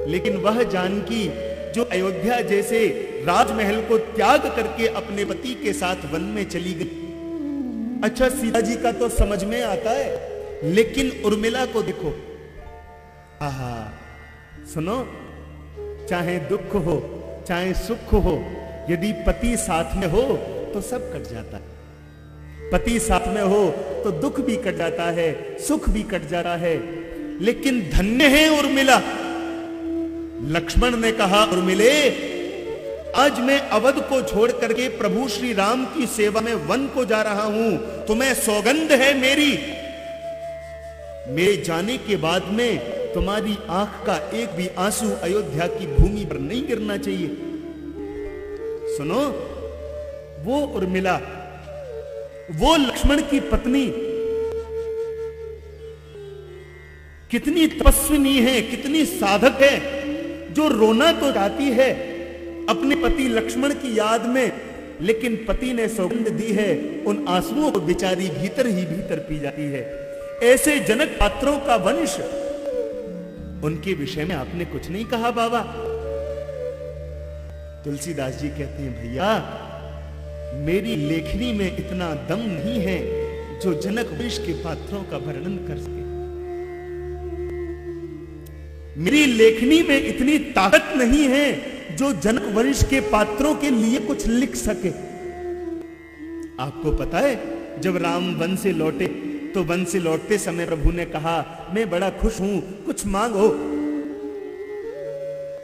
लेकिन वह जानकी जो अयोध्या जैसे राजमहल को त्याग करके अपने पति के साथ वन में चली गई। अच्छा, सीता जी का तो समझ में आता है, लेकिन उर्मिला को देखो। आहा, सुनो, चाहे दुख हो चाहे सुख हो, यदि पति साथ में हो तो सब कट जाता है। पति साथ में हो तो दुख भी कट जाता है, सुख भी कट जाता है। लेकिन धन्य है उर्मिला। लक्ष्मण ने कहा, उर्मिले, आज मैं अवध को छोड़ करके प्रभु श्री राम की सेवा में वन को जा रहा हूं। तुम्हें सौगंध है मेरे जाने के बाद में तुम्हारी आंख का एक भी आंसू अयोध्या की भूमि पर नहीं गिरना चाहिए। सुनो, वो उर्मिला, वो लक्ष्मण की पत्नी कितनी तपस्विनी है, कितनी साधक है, जो रोना तो चाहती है अपने पति लक्ष्मण की याद में, लेकिन पति ने सौगंध दी है, उन आंसुओं को बेचारी भीतर ही भीतर पी जाती है। ऐसे जनक पात्रों का वंश, उनके विषय में आपने कुछ नहीं कहा बाबा। तुलसीदास जी कहते हैं, भैया मेरी लेखनी में इतना दम नहीं है जो जनक वंश के पात्रों का वर्णन कर सके। मेरी लेखनी में इतनी ताकत नहीं है जो जनक वंश के पात्रों के लिए कुछ लिख सके। आपको पता है, जब राम वन से लौटे तो वन से लौटते समय प्रभु ने कहा, मैं बड़ा खुश हूं, कुछ मांगो।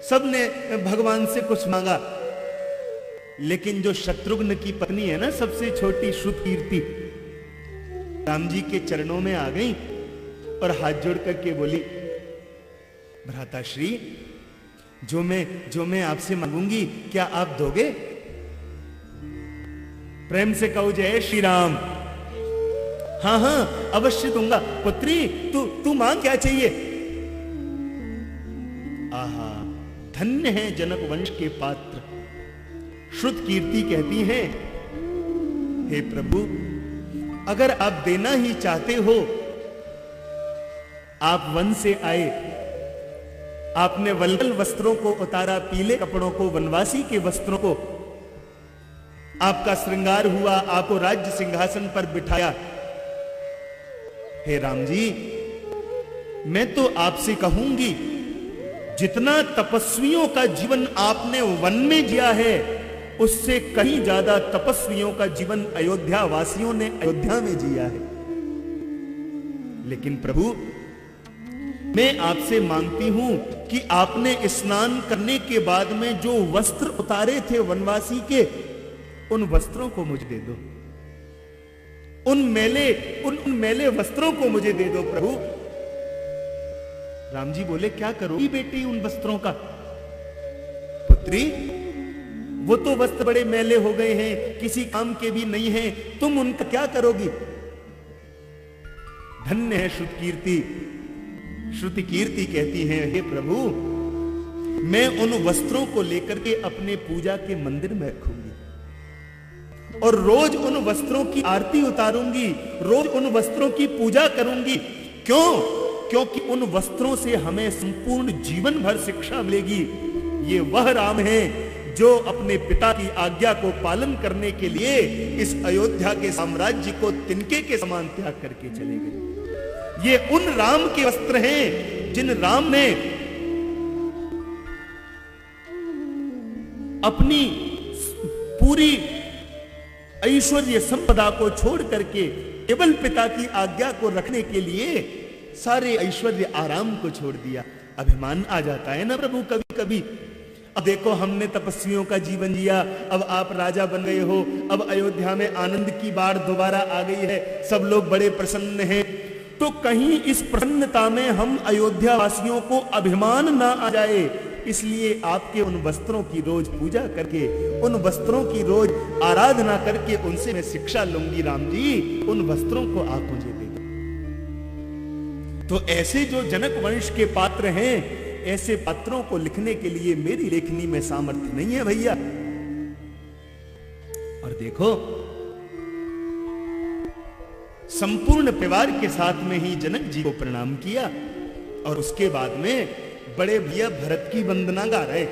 सबने भगवान से कुछ मांगा, लेकिन जो शत्रुघ्न की पत्नी है ना, सबसे छोटी श्रुतकीर्ति, राम जी के चरणों में आ गई और हाथ जोड़ करके बोली, भ्राताश्री, जो मैं आपसे मांगूंगी क्या आप दोगे? प्रेम से कहो, जय श्री राम। हाँ हाँ, अवश्य दूंगा। पुत्री, तू मांग, क्या चाहिए? आहा, धन्य है जनक वंश के पात्र। श्रुतकीर्ति कहती है, हे प्रभु, अगर आप देना ही चाहते हो, आप वन से आए, आपने वल्गल वस्त्रों को उतारा, पीले कपड़ों को, वनवासी के वस्त्रों को, आपका श्रृंगार हुआ, आपको राज्य सिंहासन पर बिठाया। हे राम जी, मैं तो आपसे कहूंगी, जितना तपस्वियों का जीवन आपने वन में जिया है, उससे कहीं ज्यादा तपस्वियों का जीवन अयोध्या वासियों ने अयोध्या में जिया है। लेकिन प्रभु, मैं आपसे मांगती हूं कि आपने स्नान करने के बाद में जो वस्त्र उतारे थे वनवासी के, उन वस्त्रों को मुझे दे दो। उन मेले वस्त्रों को मुझे दे दो प्रभु। राम जी बोले, क्या करोगी बेटी उन वस्त्रों का? पुत्री, वो तो वस्त्र बड़े मैले हो गए हैं, किसी काम के भी नहीं हैं, तुम उनका क्या करोगी? धन्य है श्रुतकीर्ति। श्रुतकीर्ति कहती है, हे प्रभु, मैं उन वस्त्रों को लेकर के अपने पूजा के मंदिर में रखूंगी और रोज उन वस्त्रों की आरती उतारूंगी, रोज उन वस्त्रों की पूजा करूंगी। क्यों? क्योंकि उन वस्त्रों से हमें संपूर्ण जीवन भर शिक्षा मिलेगी। ये वह राम है जो अपने पिता की आज्ञा को पालन करने के लिए इस अयोध्या के साम्राज्य को तिनके के समान त्याग करके चले गए। ये उन राम के वस्त्र हैं जिन राम ने अपनी पूरी ऐश्वर्य संपदा को छोड़ करके केवल पिता की आज्ञा को रखने के लिए सारे ऐश्वर्य आराम को छोड़ दिया। अभिमान आ जाता है ना प्रभु कभी कभी। अब देखो, हमने तपस्वियों का जीवन जिया, अब आप राजा बन गए हो, अब अयोध्या में आनंद की बाढ़ दोबारा आ गई है, सब लोग बड़े प्रसन्न हैं, तो कहीं इस प्रसन्नता में हम अयोध्या वासियों को अभिमान ना आ जाए, इसलिए आपके उन वस्त्रों की रोज पूजा करके, उन वस्त्रों की रोज आराधना करके उनसे मैं शिक्षा लूंगी। राम जी, उन वस्त्रों को आप मुझे दे दो। तो ऐसे जो जनक वंश के पात्र हैं, ऐसे पात्रों को लिखने के लिए मेरी लेखनी में सामर्थ्य नहीं है भैया। और देखो, संपूर्ण परिवार के साथ में ही जनक जी को प्रणाम किया और उसके बाद में बड़े भैया भरत की वंदना गा रहे।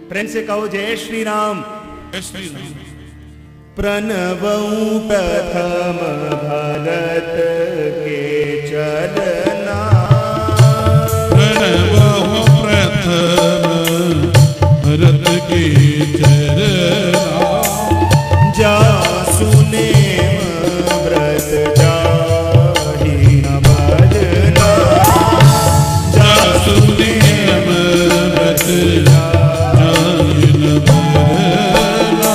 प्रेम से कहो जय श्री राम। जय श्री राम। प्रणवऊ प्रथम भरत के चलना, प्रणवऊ प्रथम भरत के चलना, जासु नेम व्रत जाहि न भजना, जासु नेम व्रत जाहि न भजना,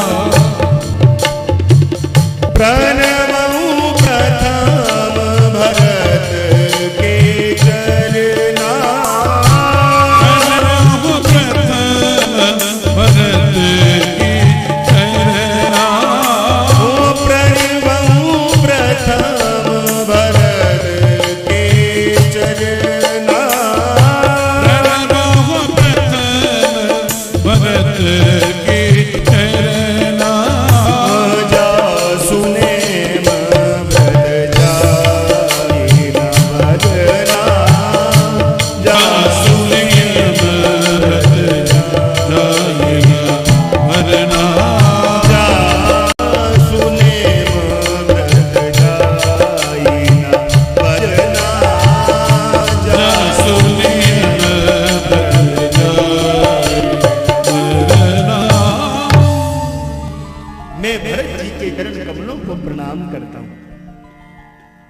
प्रणवऊ प्रथम भरत के चलना, प्रणवऊ प्रथम भरत के चलना, ओ प्रणवऊ प्रथम भरत के चलना, प्रणवऊ प्रथम भरत के चलना, जासु नेम व्रत जाहि न भजना, जासु नेम व्रत जाहि न भजना, जासु नेम व्रत जाहि न भजना, जासु नेम व्रत जाहि न भजना। मैं भरत जी के चरण कमलों को प्रणाम करता हूं।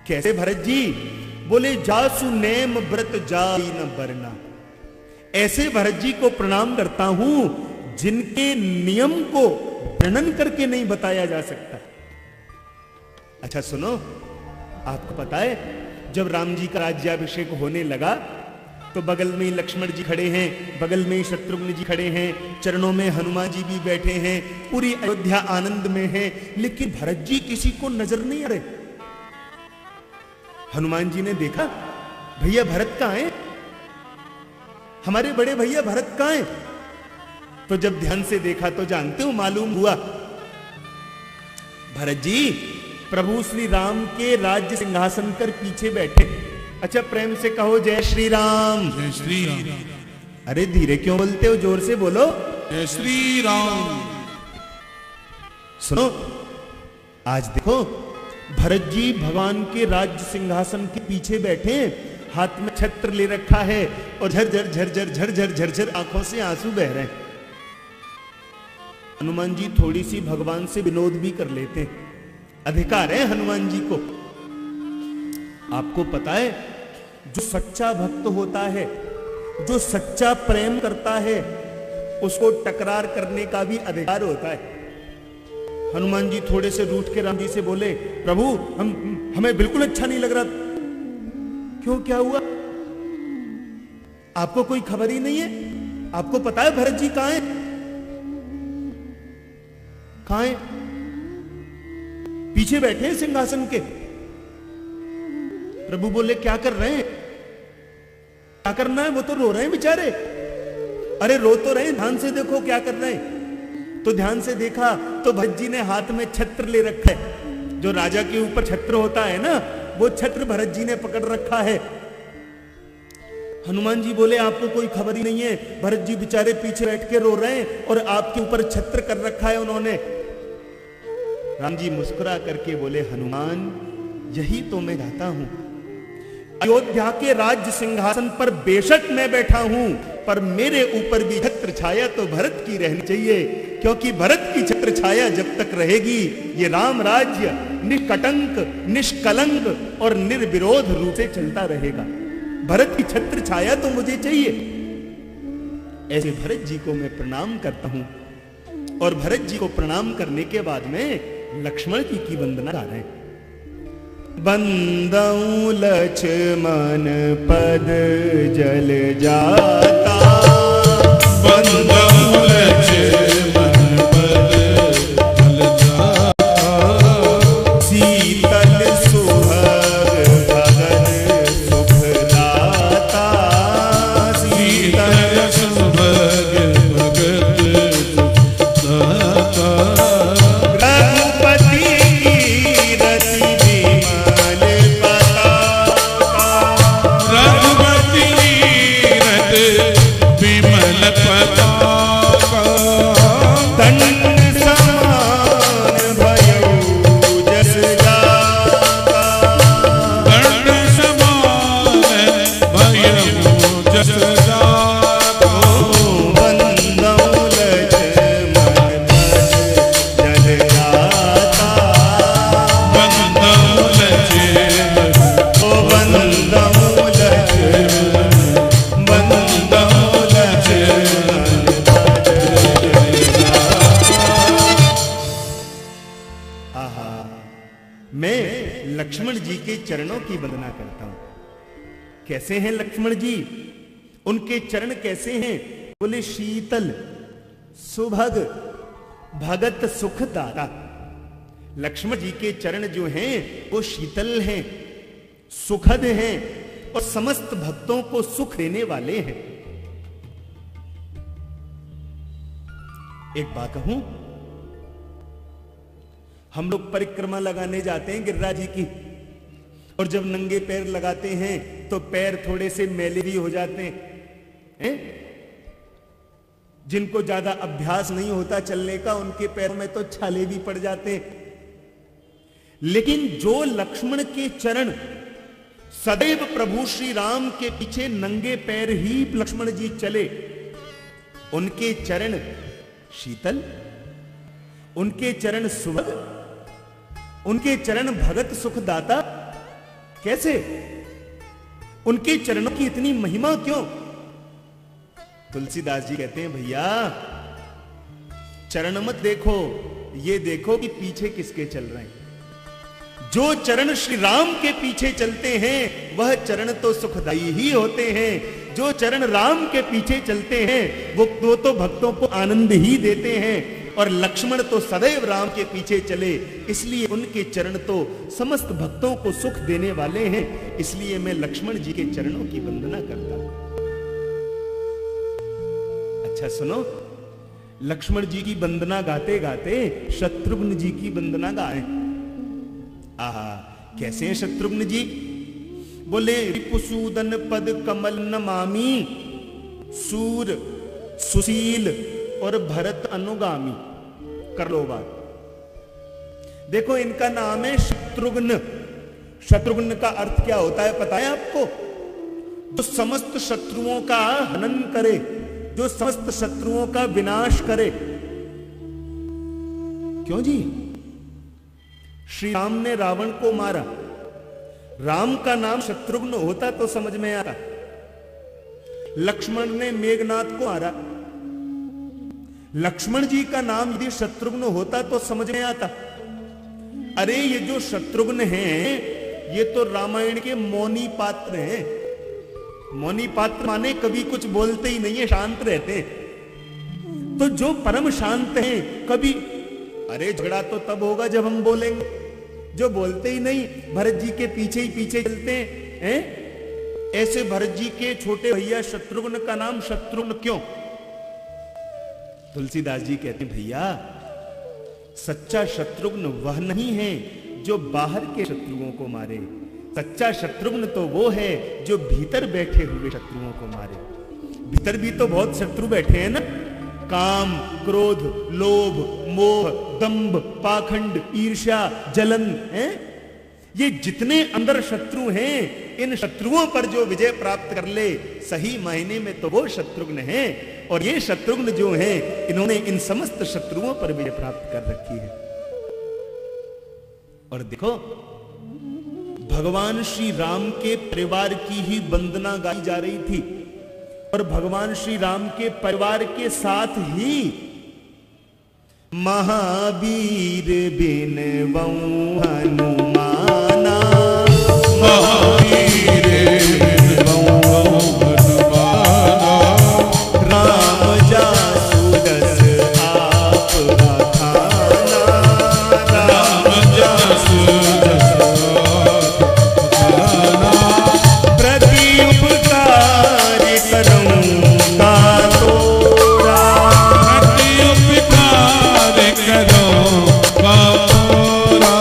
कैसे भरत जी? बोले जासु नेम व्रत जाई न बरना। ऐसे भरत जी को प्रणाम करता हूं जिनके नियम को वर्णन करके नहीं बताया जा सकता। अच्छा सुनो, आपको पता है जब राम जी का राज्याभिषेक होने लगा तो बगल में ही लक्ष्मण जी खड़े हैं, बगल में ही शत्रुघ्न जी खड़े हैं, चरणों में हनुमान जी भी बैठे हैं, पूरी अयोध्या आनंद में है, लेकिन भरत जी किसी को नजर नहीं आ रहे। हनुमान जी ने देखा भैया भरत कहां है, हमारे बड़े भैया भरत कहां है? तो जब ध्यान से देखा तो जानते हो मालूम हुआ भरत जी प्रभु श्री राम के राज्य सिंहासन पर पीछे बैठे। अच्छा प्रेम से कहो जय श्री राम। जय श्री राम। अरे धीरे क्यों बोलते हो, जोर से बोलो। जय श्री राम। सुनो, आज देखो भरत जी भगवान के राज्य सिंहासन के पीछे बैठे, हाथ में छत्र ले रखा है और झरझर झरझर झरझर झरझर आंखों से आंसू बह रहे हैं। हनुमान जी थोड़ी सी भगवान से विनोद भी कर लेते हैं, अधिकार है हनुमान जी को। आपको पता है जो सच्चा भक्त होता है, जो सच्चा प्रेम करता है, उसको टकरार करने का भी अधिकार होता है। हनुमान जी थोड़े से रूठ के राम जी से बोले, प्रभु हमें बिल्कुल अच्छा नहीं लग रहा। क्यों, क्या हुआ? आपको कोई खबर ही नहीं है? आपको पता है भरत जी कहां हैं? कहां हैं? पीछे बैठे हैं सिंहासन के। प्रभु बोले क्या कर रहे हैं? क्या करना है? वो तो रो रहे हैं बेचारे। अरे रो तो रहे हैं, ध्यान से देखो क्या कर रहे हैं। तो ध्यान से देखा तो भरत जी ने हाथ में छत्र ले रखा है। जो राजा के ऊपर छत्र होता है ना, वो छत्र भरत जी ने पकड़ रखा है। हनुमान जी बोले आपको कोई खबर ही नहीं है, भरत जी बेचारे पीछे बैठ के रो रहे हैं और आपके ऊपर छत्र कर रखा है उन्होंने। राम जी मुस्कुरा करके बोले, हनुमान यही तो मैं चाहता हूं। अयोध्या के राज्य सिंहासन पर बेशक मैं बैठा हूं, पर मेरे ऊपर भी छत्र छाया तो भरत की रहनी चाहिए, क्योंकि भरत की छत्र छाया जब तक रहेगी ये राम राज्य निष्कटंक, निष्कलंक और निर्विरोध रूप से चलता रहेगा। भरत की छत्र छाया तो मुझे चाहिए। ऐसे भरत जी को मैं प्रणाम करता हूं। और भरत जी को प्रणाम करने के बाद में लक्ष्मण जी की वंदना कर रहे हैं। बंदऊ लक्ष्मण पद जल जाता, बंदऊ लक्ष्मण पद जल जाता, शीतल सुभग भगन सुखदाता, शीतल सुभग भगत सुखदाता, रघुपति की रति विमल पताका, रघुपति करता हूं। कैसे हैं लक्ष्मण जी, उनके चरण कैसे हैं? बोले शीतल सुभग भगत सुखदाता। लक्ष्मण जी के चरण जो हैं वो शीतल हैं, सुखद हैं और समस्त भक्तों को सुख देने वाले हैं। एक बात कहूं, हम लोग परिक्रमा लगाने जाते हैं गिरिराज जी की, और जब नंगे पैर लगाते हैं तो पैर थोड़े से मैले भी हो जाते हैं। जिनको ज्यादा अभ्यास नहीं होता चलने का, उनके पैरों में तो छाले भी पड़ जाते हैं। लेकिन जो लक्ष्मण के चरण सदैव प्रभु श्री राम के पीछे नंगे पैर ही लक्ष्मण जी चले, उनके चरण शीतल, उनके चरण सुभग, उनके चरण भगत सुखदाता। कैसे? उनके चरणों की इतनी महिमा क्यों? तुलसीदास जी कहते हैं भैया चरण मत देखो, ये देखो कि पीछे किसके चल रहे हैं। जो चरण श्री राम के पीछे चलते हैं वह चरण तो सुखदायी ही होते हैं। जो चरण राम के पीछे चलते हैं वो तो भक्तों को आनंद ही देते हैं। और लक्ष्मण तो सदैव राम के पीछे चले, इसलिए उनके चरण तो समस्त भक्तों को सुख देने वाले हैं। इसलिए मैं लक्ष्मण जी के चरणों की वंदना करता हूं। अच्छा सुनो, लक्ष्मण जी की वंदना गाते गाते शत्रुघ्न जी की वंदना गाएं। आहा, कैसे हैं शत्रुघ्न जी? बोले रिपुसूदन पद कमल नमामि, सूर सुशील और भरत अनुगामी। कर लो बात। देखो इनका नाम है शत्रुघ्न। शत्रुघ्न का अर्थ क्या होता है पता है आपको? जो समस्त शत्रुओं का हनन करे, जो समस्त शत्रुओं का विनाश करे। क्यों जी? श्री राम ने रावण को मारा, राम का नाम शत्रुघ्न होता तो समझ में आता। लक्ष्मण ने मेघनाथ को मारा, लक्ष्मण जी का नाम यदि शत्रुघ्न होता तो समझ में आता। अरे ये जो शत्रुघ्न हैं ये तो रामायण के मौनी पात्र हैं। मौनी पात्र माने कभी कुछ बोलते ही नहीं है, शांत रहते हैं। तो जो परम शांत हैं कभी, अरे झगड़ा तो तब होगा जब हम बोलेंगे। जो बोलते ही नहीं, भरत जी के पीछे ही पीछे चलते हैं। ऐसे भरत जी के छोटे भैया शत्रुघ्न का नाम शत्रुघ्न क्यों? तुलसीदास जी कहते हैं भैया सच्चा शत्रुघ्न वह नहीं है जो बाहर के शत्रुओं को मारे। सच्चा शत्रुघ्न तो वो है जो भीतर बैठे हुए शत्रुओं को मारे। भीतर भी तो बहुत शत्रु बैठे हैं ना, काम, क्रोध, लोभ, मोह, दंभ, पाखंड, ईर्ष्या, जलन है। ये जितने अंदर शत्रु हैं, इन शत्रुओं पर जो विजय प्राप्त कर ले, सही मायने में तो वो शत्रुघ्न है। और ये शत्रुघ्न जो हैं, इन्होंने इन समस्त शत्रुओं पर विजय प्राप्त कर रखी है। और देखो भगवान श्री राम के परिवार की ही वंदना गाई जा रही थी, और भगवान श्री राम के परिवार के साथ ही महावीर बिन हनुमाना, महावीर बिन हनुमाना, राम जासु दस आप बखाना, राम जासु दस बखाना, प्रति उपकार करऊं का तोरा, प्रति उपकार करो का तोरा,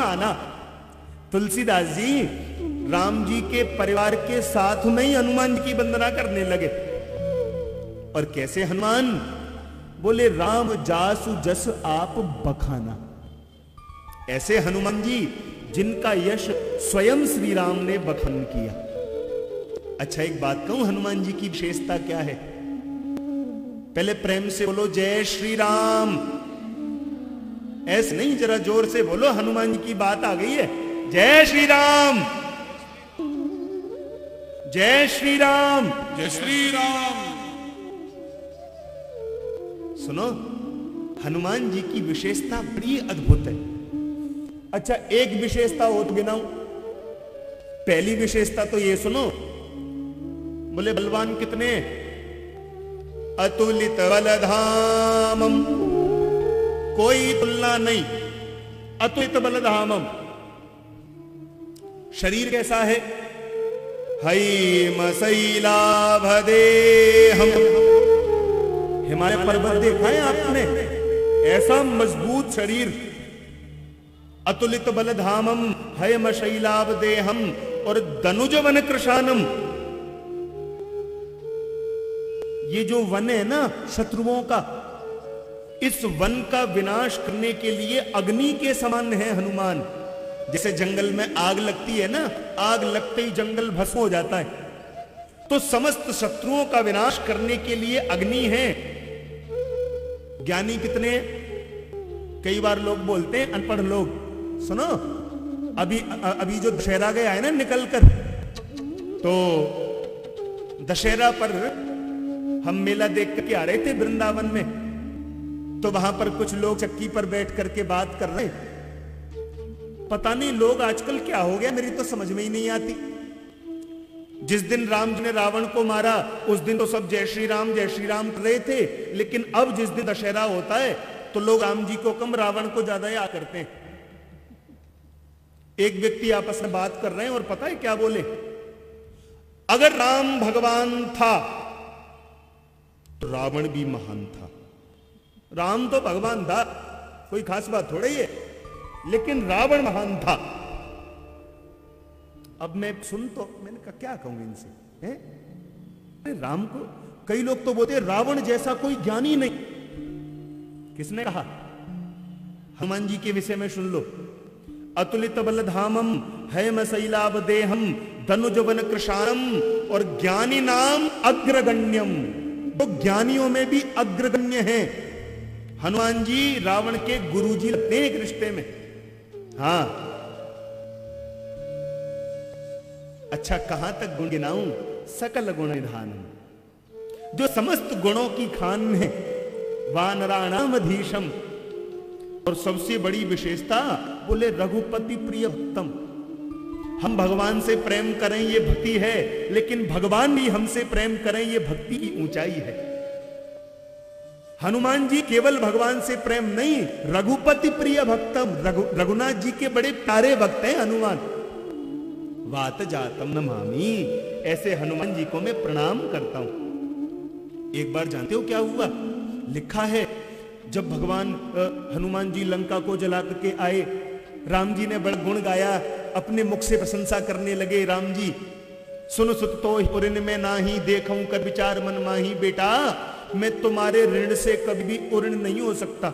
आना। तुलसीदास जी राम जी के परिवार के साथ में ही हनुमान जी की वंदना करने लगे। और कैसे हनुमान? बोले राम जासु जस आप बखाना। ऐसे हनुमान जी जिनका यश स्वयं श्री राम ने बखान किया। अच्छा एक बात कहूं, हनुमान जी की विशेषता क्या है? पहले प्रेम से बोलो जय श्री राम। ऐसे नहीं, जरा जोर से बोलो, हनुमान जी की बात आ गई है। जय श्री राम, जय श्री राम, जय श्री राम। सुनो, हनुमान जी की विशेषता बड़ी अद्भुत है। अच्छा एक विशेषता हो तो गिनाऊं। पहली विशेषता तो ये सुनो, बोले बलवान कितने? अतुलित बलधामम, कोई तुलना नहीं। अतुलित बलधामम। शरीर कैसा है? हैम शैलाभदेहम। हिमालय पर्वत देखा है आपने? ऐसा मजबूत शरीर। अतुलित बलधामम हैम शैलाभदेहम और दनुज वन कृशानम। ये जो वन है ना शत्रुओं का, इस वन का विनाश करने के लिए अग्नि के समान है हनुमान। जैसे जंगल में आग लगती है ना, आग लगते ही जंगल भस्म हो जाता है, तो समस्त शत्रुओं का विनाश करने के लिए अग्नि है। ज्ञानी कितने? कई बार लोग बोलते हैं अनपढ़ लोग। सुनो, अभी जो दशहरा गया है ना निकल कर, तो दशहरा पर हम मेला देख करके आ रहे थे वृंदावन में, तो वहां पर कुछ लोग चक्की पर बैठ करके बात कर रहे। पता नहीं लोग आजकल क्या हो गया, मेरी तो समझ में ही नहीं आती। जिस दिन राम जी ने रावण को मारा उस दिन तो सब जय श्री राम कर रहे थे, लेकिन अब जिस दिन दशहरा होता है तो लोग राम जी को कम रावण को ज्यादा याद करते हैं। एक व्यक्ति आपस में बात कर रहे हैं और पता है क्या बोले? अगर राम भगवान था तो रावण भी महान था। राम तो भगवान था, कोई खास बात थोड़ी है, लेकिन रावण महान था। अब मैं मैंने कहा क्या कहूं इनसे, हैं? अरे राम को, कई लोग तो बोलते रावण जैसा कोई ज्ञानी नहीं। किसने कहा? हनुमान जी के विषय में सुन लो। अतुलित बलधामम हैम शैलाभदेहम धनुज वन कृशानम और ज्ञानी नाम अग्रगण्यम। तो ज्ञानियों में भी अग्रगण्य हैं। हनुमान जी रावण के गुरुजी लगते हैं एक रिश्ते में। हाँ, अच्छा कहां तक गुण गिनाऊं? सकल गुण निधानम, जो समस्त गुणों की खान है। वानराणाम अधीशम, और सबसे बड़ी विशेषता बोले रघुपति प्रिय भक्तम। हम भगवान से प्रेम करें ये भक्ति है, लेकिन भगवान भी हमसे प्रेम करें ये भक्ति की ऊंचाई है। हनुमान जी केवल भगवान से प्रेम नहीं, रघुपति प्रिय भक्तम, रघुनाथ जी के बड़े प्यारे भक्त हैं हनुमान। वात जातम नमामि, ऐसे हनुमान जी को मैं प्रणाम करता हूं। एक बार जानते हो क्या हुआ? लिखा है जब भगवान हनुमान जी लंका को जला करके आए, राम जी ने बड़ा गुण गाया, अपने मुख से प्रशंसा करने लगे। राम जी सुन सुत तो उऋण में नाही, देखूं कर विचार मन माही। बेटा मैं तुम्हारे ऋण से कभी भी उऋण नहीं हो सकता।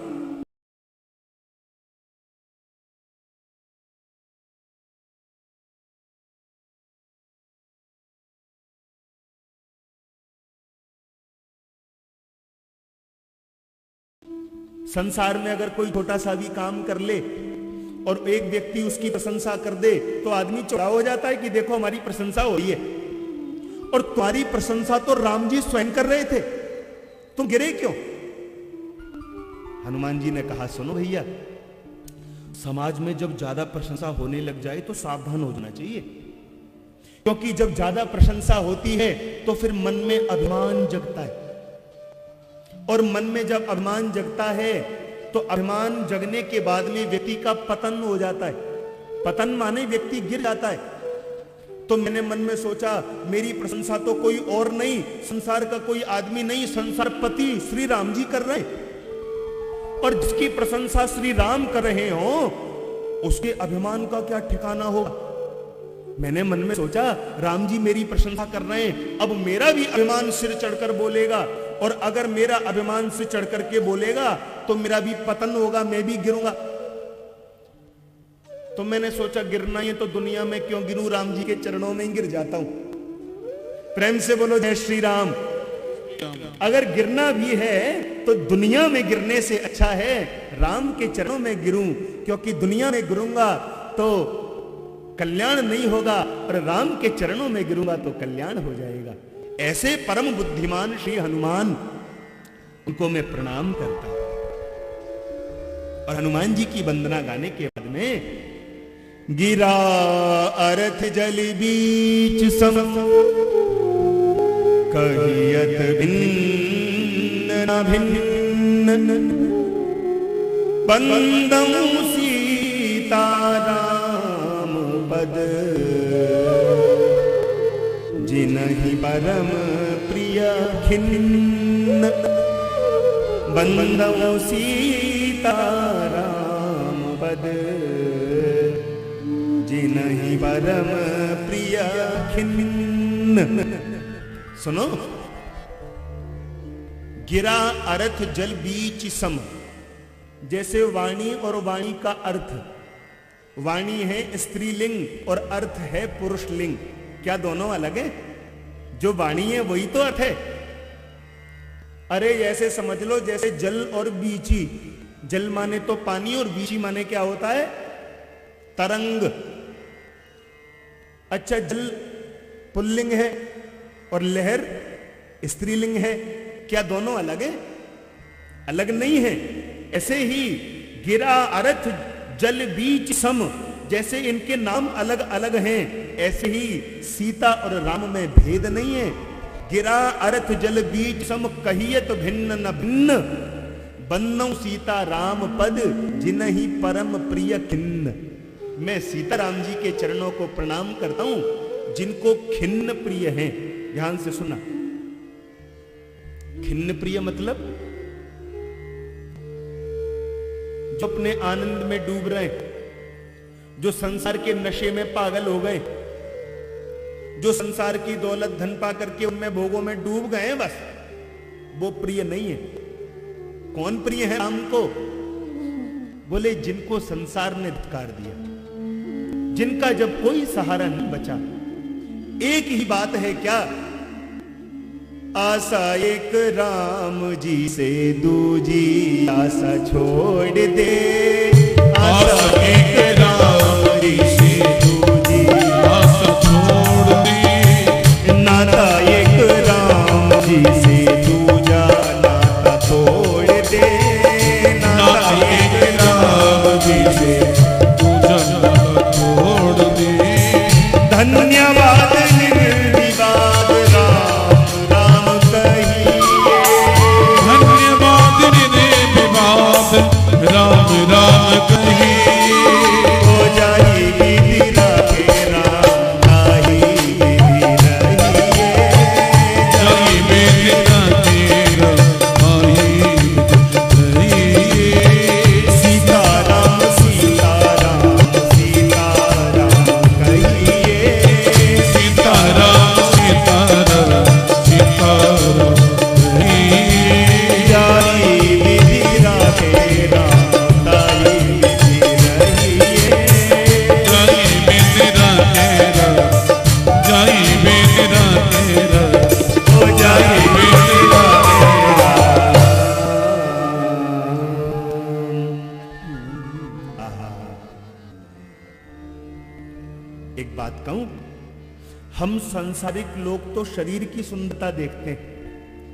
संसार में अगर कोई छोटा सा भी काम कर ले और एक व्यक्ति उसकी प्रशंसा कर दे तो आदमी चौड़ा हो जाता है कि देखो हमारी प्रशंसा हो रही है। और तुम्हारी प्रशंसा तो राम जी स्वयं कर रहे थे, तुम गिरे क्यों? हनुमान जी ने कहा सुनो भैया, समाज में जब ज्यादा प्रशंसा होने लग जाए तो सावधान हो जाना चाहिए, क्योंकि जब ज्यादा प्रशंसा होती है तो फिर मन में अभिमान जगता है, और मन में जब अभिमान जगता है तो अभिमान जगने के बाद में व्यक्ति का पतन हो जाता है। पतन माने व्यक्ति गिर जाता है। तो मैंने मन में सोचा मेरी प्रशंसा तो कोई और नहीं, संसार का कोई आदमी नहीं, संसार पति श्री राम जी कर रहे हैं। और जिसकी प्रशंसा श्री राम कर रहे हो उसके अभिमान का क्या ठिकाना होगा। मैंने मन में सोचा, राम जी मेरी प्रशंसा कर रहे हैं, अब मेरा भी अभिमान सिर चढ़कर बोलेगा, और अगर मेरा अभिमान सिर चढ़ करके बोलेगा तो मेरा भी पतन होगा, मैं भी गिरूंगा। तो मैंने सोचा गिरना ही तो दुनिया में क्यों गिरूं, राम जी के चरणों में ही गिर जाता हूं। प्रेम से बोलो जय श्री राम। अगर गिरना भी है तो दुनिया में गिरने से अच्छा है राम के चरणों में गिरूं, क्योंकि दुनिया में गिरूंगा तो कल्याण नहीं होगा, और राम के चरणों में गिरूंगा तो कल्याण हो जाएगा। ऐसे परम बुद्धिमान श्री हनुमान, उनको मैं प्रणाम करता हूं। और हनुमान जी की वंदना गाने के बाद में, गिरा अर्थ जल बीच सम, कहियत भिन्न न भिन्न, बंदौ सीता राम पद, जिनहि परम प्रिय खिन्न, बंदौ सीता राम पद, जिनहि परम प्रिय खिन्न। सुनो, गिरा अर्थ जल बीच सम, जैसे वाणी और वाणी का अर्थ, वाणी है स्त्रीलिंग और अर्थ है पुरुषलिंग। क्या दोनों अलग है? जो वाणी है वही तो अर्थ है। अरे ऐसे समझ लो जैसे जल और बीची, जल माने तो पानी और बीची माने क्या होता है? तरंग। अच्छा, जल पुल्लिंग है और लहर स्त्रीलिंग है, क्या दोनों अलग है? अलग नहीं है। ऐसे ही गिरा अर्थ जल बीच सम, जैसे इनके नाम अलग अलग हैं, ऐसे ही सीता और राम में भेद नहीं है। गिरा अर्थ जल बीच सम, कहियत भिन्न न भिन्न, बन्नौ सीता राम पद, जिनहि परम प्रिय खिन्न। मैं सीता राम जी के चरणों को प्रणाम करता हूं, जिनको खिन्न प्रिय हैं। ध्यान से सुना, खिन्न प्रिय मतलब जो अपने आनंद में डूब रहे, जो संसार के नशे में पागल हो गए, जो संसार की दौलत धन पा करके उनमें भोगों में डूब गए, बस वो प्रिय नहीं है। कौन प्रिय है राम को? बोले जिनको संसार ने धिक्कार दिया, जिनका जब कोई सहारा नहीं बचा। एक ही बात है क्या? आशा एक राम जी से दूजी आशा छोड़ दे, आशा एक राम जी से दूजी आशा छोड़ दे, नाता एक राम जी से दूजा नाता तोड़ दे, नाता एक राम जी से दूजा नाता तोड़ दे। धन्यवाद निर्विवाद राम राम कहिए, धन्यवाद निर्विवाद राम राम कहिए, हो जाएगी धीरा के राम आई रहिए, जाई मेरा तेरा आई रहिए। सीता राम सीता राम सीता राम कहिए, सीताराम सीताराम सीताराम कहिए, जाई धीरा के राम आई रहिए, जाई मेरा तेरा, जाई मेरा तेरा, हो जाए मेरा एक बात कहूं, हम सांसारिक लोग तो शरीर की सुंदरता देखते हैं,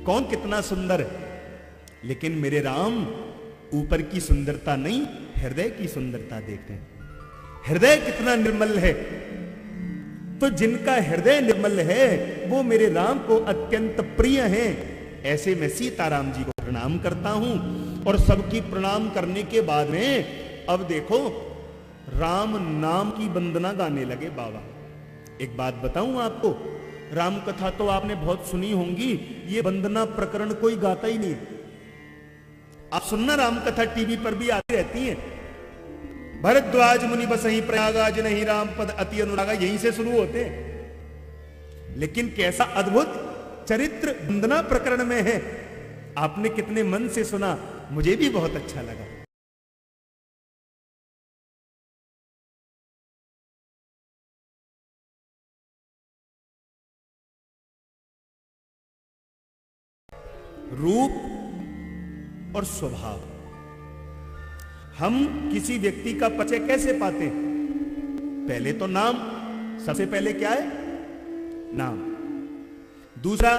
कौन कितना सुंदर है, लेकिन मेरे राम ऊपर की सुंदरता नहीं, हृदय की सुंदरता देखते हैं। हृदय कितना निर्मल है। तो जिनका हृदय निर्मल है वो मेरे राम को अत्यंत प्रिय हैं। ऐसे मैं सीताराम जी को प्रणाम करता हूं। और सबकी प्रणाम करने के बाद में अब देखो राम नाम की वंदना गाने लगे बाबा। एक बात बताऊं आपको, राम कथा तो आपने बहुत सुनी होंगी, ये वंदना प्रकरण कोई गाता ही नहीं। आप सुनना, राम कथा टीवी पर भी आती रहती है, भरद्वाज मुनि बसहि प्रयागाज नहीं राम पद अति अनुरागा, यहीं से शुरू होते हैं। लेकिन कैसा अद्भुत चरित्र वंदना प्रकरण में है। आपने कितने मन से सुना, मुझे भी बहुत अच्छा लगा। रूप और स्वभाव, हम किसी व्यक्ति का परिचय कैसे पाते हैं? पहले तो नाम, सबसे पहले क्या है? नाम। दूसरा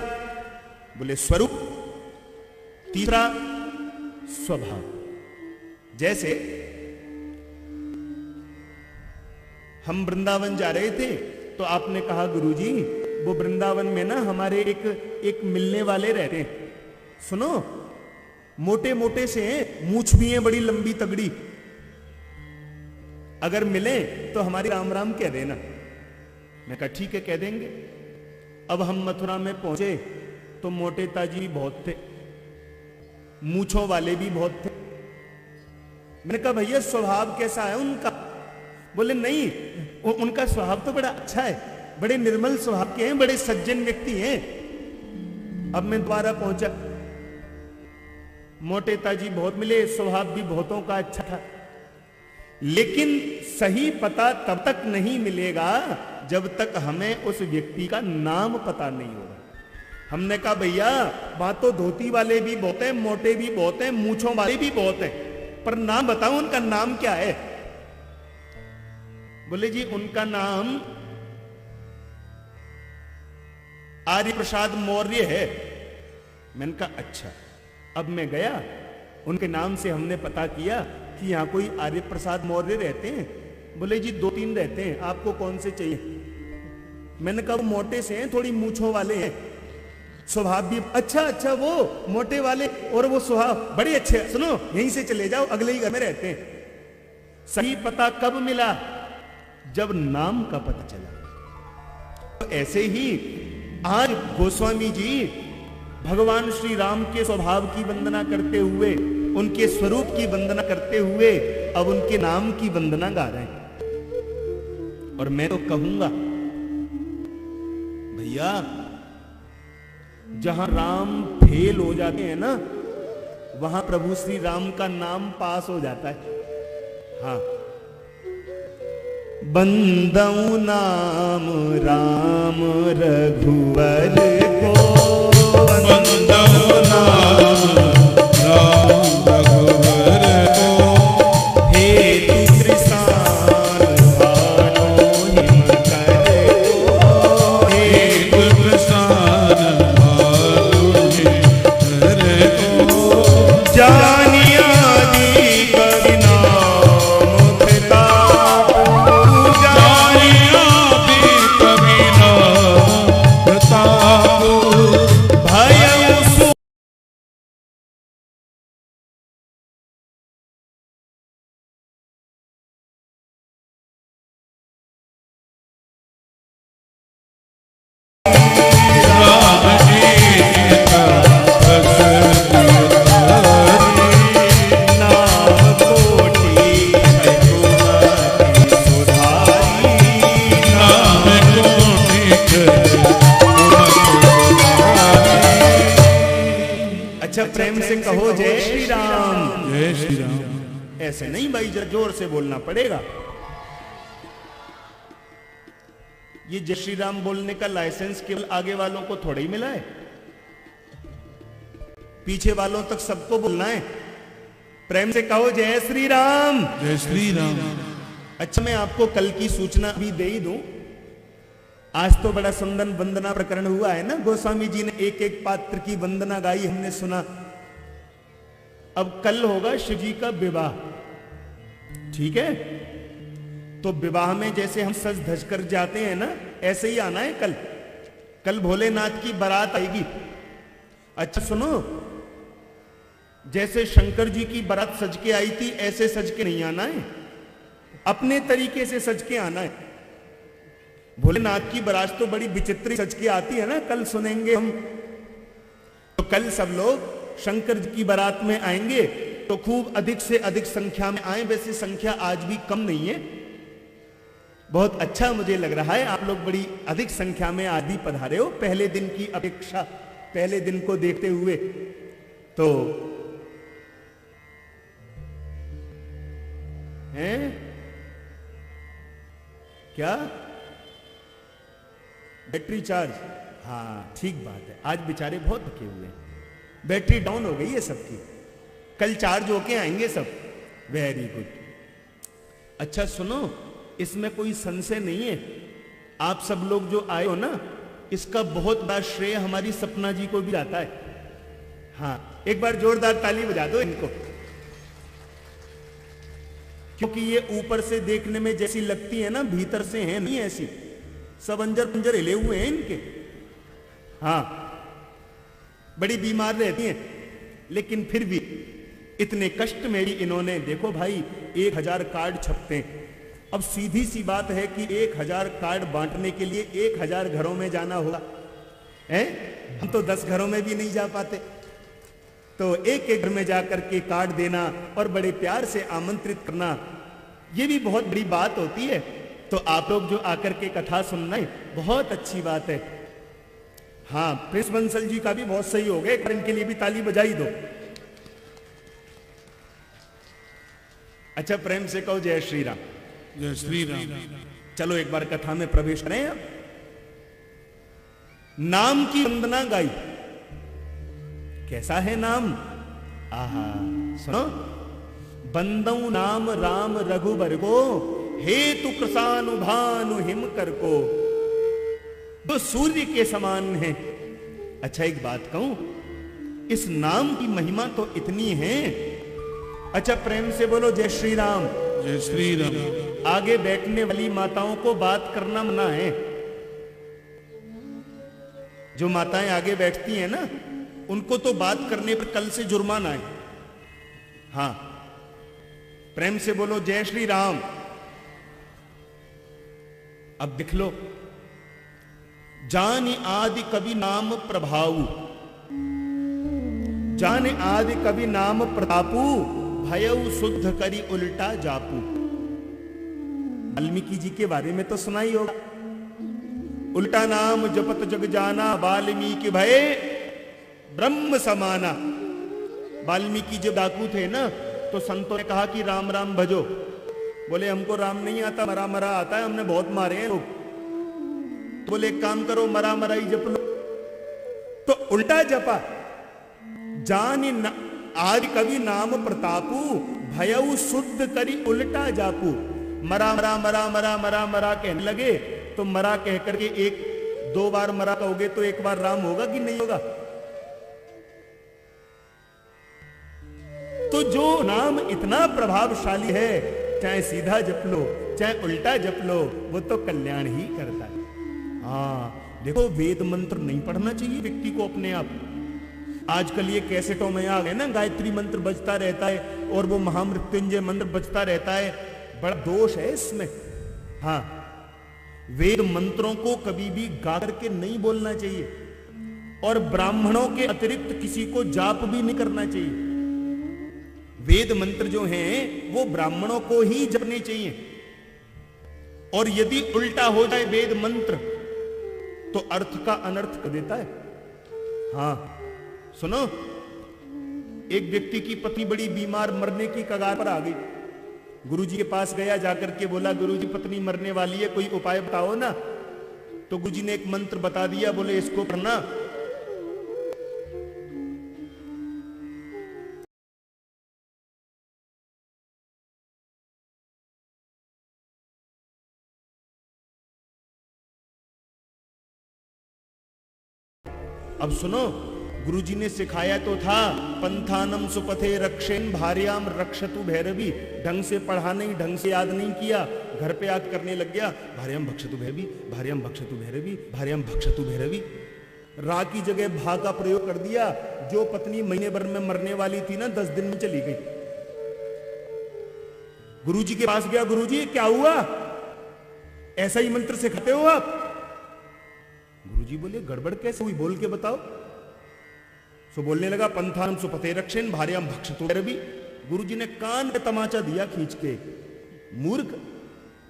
बोले स्वरूप, तीसरा स्वभाव। जैसे हम वृंदावन जा रहे थे तो आपने कहा गुरुजी वो वृंदावन में ना हमारे एक मिलने वाले रहते हैं, सुनो मोटे मोटे से हैं, मूछ भी है बड़ी लंबी तगड़ी, अगर मिले तो हमारी राम राम कह देना। मैं कहा ठीक है कह देंगे। अब हम मथुरा में पहुंचे तो मोटे ताजी भी बहुत थे, मूछों वाले भी बहुत थे। मैंने कहा भैया स्वभाव कैसा है उनका? बोले नहीं उनका स्वभाव तो बड़ा अच्छा है, बड़े निर्मल स्वभाव के हैं, बड़े सज्जन व्यक्ति हैं। अब मैं दोबारा पहुंचा, मोटे ताजी बहुत मिले, स्वभाव भी बहुतों का अच्छा था, लेकिन सही पता तब तक नहीं मिलेगा जब तक हमें उस व्यक्ति का नाम पता नहीं होगा। हमने कहा भैया वहां तो धोती वाले भी बहुत हैं, मोटे भी बहुत हैं, मूछों वाले भी बहुत हैं, पर नाम बताओ उनका नाम क्या है? बोले जी उनका नाम आर्य प्रसाद मौर्य है। मैंने कहा अच्छा। अब मैं गया, उनके नाम से हमने पता किया कि यहां कोई आर्य प्रसाद मौर्य रहते हैं। बोले जी 2-3 रहते हैं, आपको कौन से चाहिए? मैंने कहा वो मोटे से हैं, थोड़ी मूछों वाले हैं, स्वभाव भी अच्छा वो मोटे वाले और वो स्वभाव बड़े अच्छे, सुनो यहीं से चले जाओ, अगले ही घर में रहते हैं। सही पता कब मिला? जब नाम का पता चला। तो ऐसे ही आज गोस्वामी जी भगवान श्री राम के स्वभाव की वंदना करते हुए, उनके स्वरूप की वंदना करते हुए अब उनके नाम की वंदना गा रहे हैं। और मैं तो कहूंगा भैया जहां राम फेल हो जाते हैं ना, वहां प्रभु श्री राम का नाम पास हो जाता है। हाँ, बंदऊ नाम राम रघुवर को, बंदऊ नाम राम रघुवर को, हेतु कृष्ण भानो हिम कर को, हेतु कृष्ण भानो हिम कर को, जानिया दी कवि नाम प्रताप, जानिया दी कवि नाम प्रताप, भयउ सु प्रेम से कहो जय श्री राम। जय श्री राम। ऐसे नहीं भाई, जोर से बोलना पड़ेगा। ये जय श्री राम बोलने का लाइसेंस केवल आगे वालों को थोड़ा ही मिला है, पीछे वालों तक सबको बोलना है। प्रेम से कहो जय श्री राम। जय श्री राम। अच्छा मैं आपको कल की सूचना भी दे ही दूं, आज तो बड़ा सुंदर वंदना प्रकरण हुआ है ना, गोस्वामी जी ने एक एक पात्र की वंदना गाई, हमने सुना। अब कल होगा शिव जी का विवाह, ठीक है? तो विवाह में जैसे हम सज धज कर जाते हैं ना, ऐसे ही आना है कल। कल भोलेनाथ की बारात आएगी। अच्छा सुनो, जैसे शंकर जी की बारात सज के आई थी ऐसे सज के नहीं आना है, अपने तरीके से सज के आना है। भोलेनाथ की बारात तो बड़ी विचित्र सज के आती है ना, कल सुनेंगे हम। तो कल सब लोग शंकर जी की बारात में आएंगे तो खूब अधिक से अधिक संख्या में आए। वैसे संख्या आज भी कम नहीं है, बहुत अच्छा मुझे लग रहा है, आप लोग बड़ी अधिक संख्या में आज भी पधारे हो, पहले दिन की अपेक्षा, पहले दिन को देखते हुए। तो हैं क्या बैटरी चार्ज? हाँ ठीक बात है, आज बेचारे बहुत थके हुए हैं, बैटरी डाउन हो गई है सबकी, कल चार्ज होके आएंगे सब। Very good. अच्छा सुनो, इसमें कोई संशय नहीं है, आप सब लोग जो आए हो ना, इसका बहुत बड़ा श्रेय हमारी सपना जी को भी जाता है। हाँ एक बार जोरदार ताली बजा दो इनको, क्योंकि ये ऊपर से देखने में जैसी लगती है ना, भीतर से है नहीं ऐसी, सब अंजर पंजर हिले हुए हैं इनके। हाँ बड़ी बीमार रहती हैं, लेकिन फिर भी इतने कष्ट में भी इन्होंने, देखो भाई 1000 कार्ड छपते हैं। अब सीधी सी बात है कि 1000 कार्ड बांटने के लिए 1000 घरों में जाना होगा, हैं? हम तो 10 घरों में भी नहीं जा पाते। तो एक एक घर में जाकर के कार्ड देना और बड़े प्यार से आमंत्रित करना, ये भी बहुत बड़ी बात होती है। तो आप लोग जो आकर के कथा सुनना है, बहुत अच्छी बात है। हाँ प्रिंस बंसल जी का भी बहुत सही हो गया, इनके लिए भी ताली बजाई दो। अच्छा प्रेम से कहो जय श्री राम। जय श्री राम। चलो एक बार कथा में प्रवेश करें। अब नाम की वंदना गाई, कैसा है नाम? आहा सुनो, बंदऊ नाम राम रघुबर को, हेतु कृसानु भानु हिम कर को, तो सूर्य के समान है। अच्छा एक बात कहूं, इस नाम की महिमा तो इतनी है। अच्छा प्रेम से बोलो जय श्री राम। जय श्री राम। आगे बैठने वाली माताओं को बात करना मना है। जो माताएं आगे बैठती हैं ना, उनको तो बात करने पर कल से जुर्माना है। हाँ प्रेम से बोलो जय श्री राम। अब देख लो, जान आदि कवि नाम प्रभाऊ, जान आदि कवि नाम प्रतापू, भयऊ शुद्ध करी उल्टा जापू। वाल्मीकि जी के बारे में तो सुना ही होगा, उल्टा नाम जपत जग जाना, वाल्मीकि भय ब्रह्म समाना। वाल्मीकि जब डाकू थे ना, तो संतों ने कहा कि राम राम भजो। बोले हमको राम नहीं आता, मरा मरा आता है, हमने बहुत मारे हैं लोग। बोले एक काम करो, मरा मरा ही जप लो। तो उल्टा जपा, जान आदि कवि नाम प्रतापू, भयऊ शुद्ध करी उल्टा जापू। मरा मरा मरा मरा मरा मरा कहने लगे, तो मरा कह करके एक दो बार मरा कहोगे तो एक बार राम होगा कि नहीं होगा? तो जो नाम इतना प्रभावशाली है, चाहे सीधा जप लो चाहे उल्टा जप लो, वो तो कल्याण ही करता है। हाँ देखो, वेद मंत्र नहीं पढ़ना चाहिए व्यक्ति को अपने आप। आजकल ये कैसेटों में आ गए ना, गायत्री मंत्र बजता रहता है और वो महामृत्युंजय मंत्र बजता रहता है, बड़ा दोष है इसमें। हाँ वेद मंत्रों को कभी भी गा करके नहीं बोलना चाहिए, और ब्राह्मणों के अतिरिक्त किसी को जाप भी नहीं करना चाहिए। वेद मंत्र जो हैं वो ब्राह्मणों को ही जपने चाहिए, और यदि उल्टा हो जाए वेद मंत्र तो अर्थ का अनर्थ कर देता है। हाँ सुनो, एक व्यक्ति की पत्नी बड़ी बीमार, मरने की कगार पर आ गई। गुरुजी के पास गया, जाकर के बोला गुरुजी पत्नी मरने वाली है, कोई उपाय बताओ ना। तो गुरुजी ने एक मंत्र बता दिया, बोले इसको पढ़ना। अब सुनो, गुरुजी ने सिखाया तो था, पंथानम सुपथे रक्षेन भार्याम रक्षतु भैरवी। ढंग से पढ़ा नहीं, ढंग से याद नहीं किया, घर पे याद करने लग गया, भार्याम भक्षतु भैरवी, भार्याम भक्षतु भैरवी, भार्याम भक्षतु भैरवी। रा की जगह भा का प्रयोग कर दिया। जो पत्नी महीने भर में मरने वाली थी ना, 10 दिन में चली गई। गुरुजी के पास गया, गुरुजी क्या हुआ, ऐसा ही मंत्र सिखाते हो आप? गुरुजी बोले गड़बड़ कैसे हुई, बोल के बताओ। सो बोलने लगा, पंथानम सुपथे रक्षेन भार्याम भक्षतु भैरवी। गुरुजी ने कान पे तमाचा दिया खींच के, मूर्ख,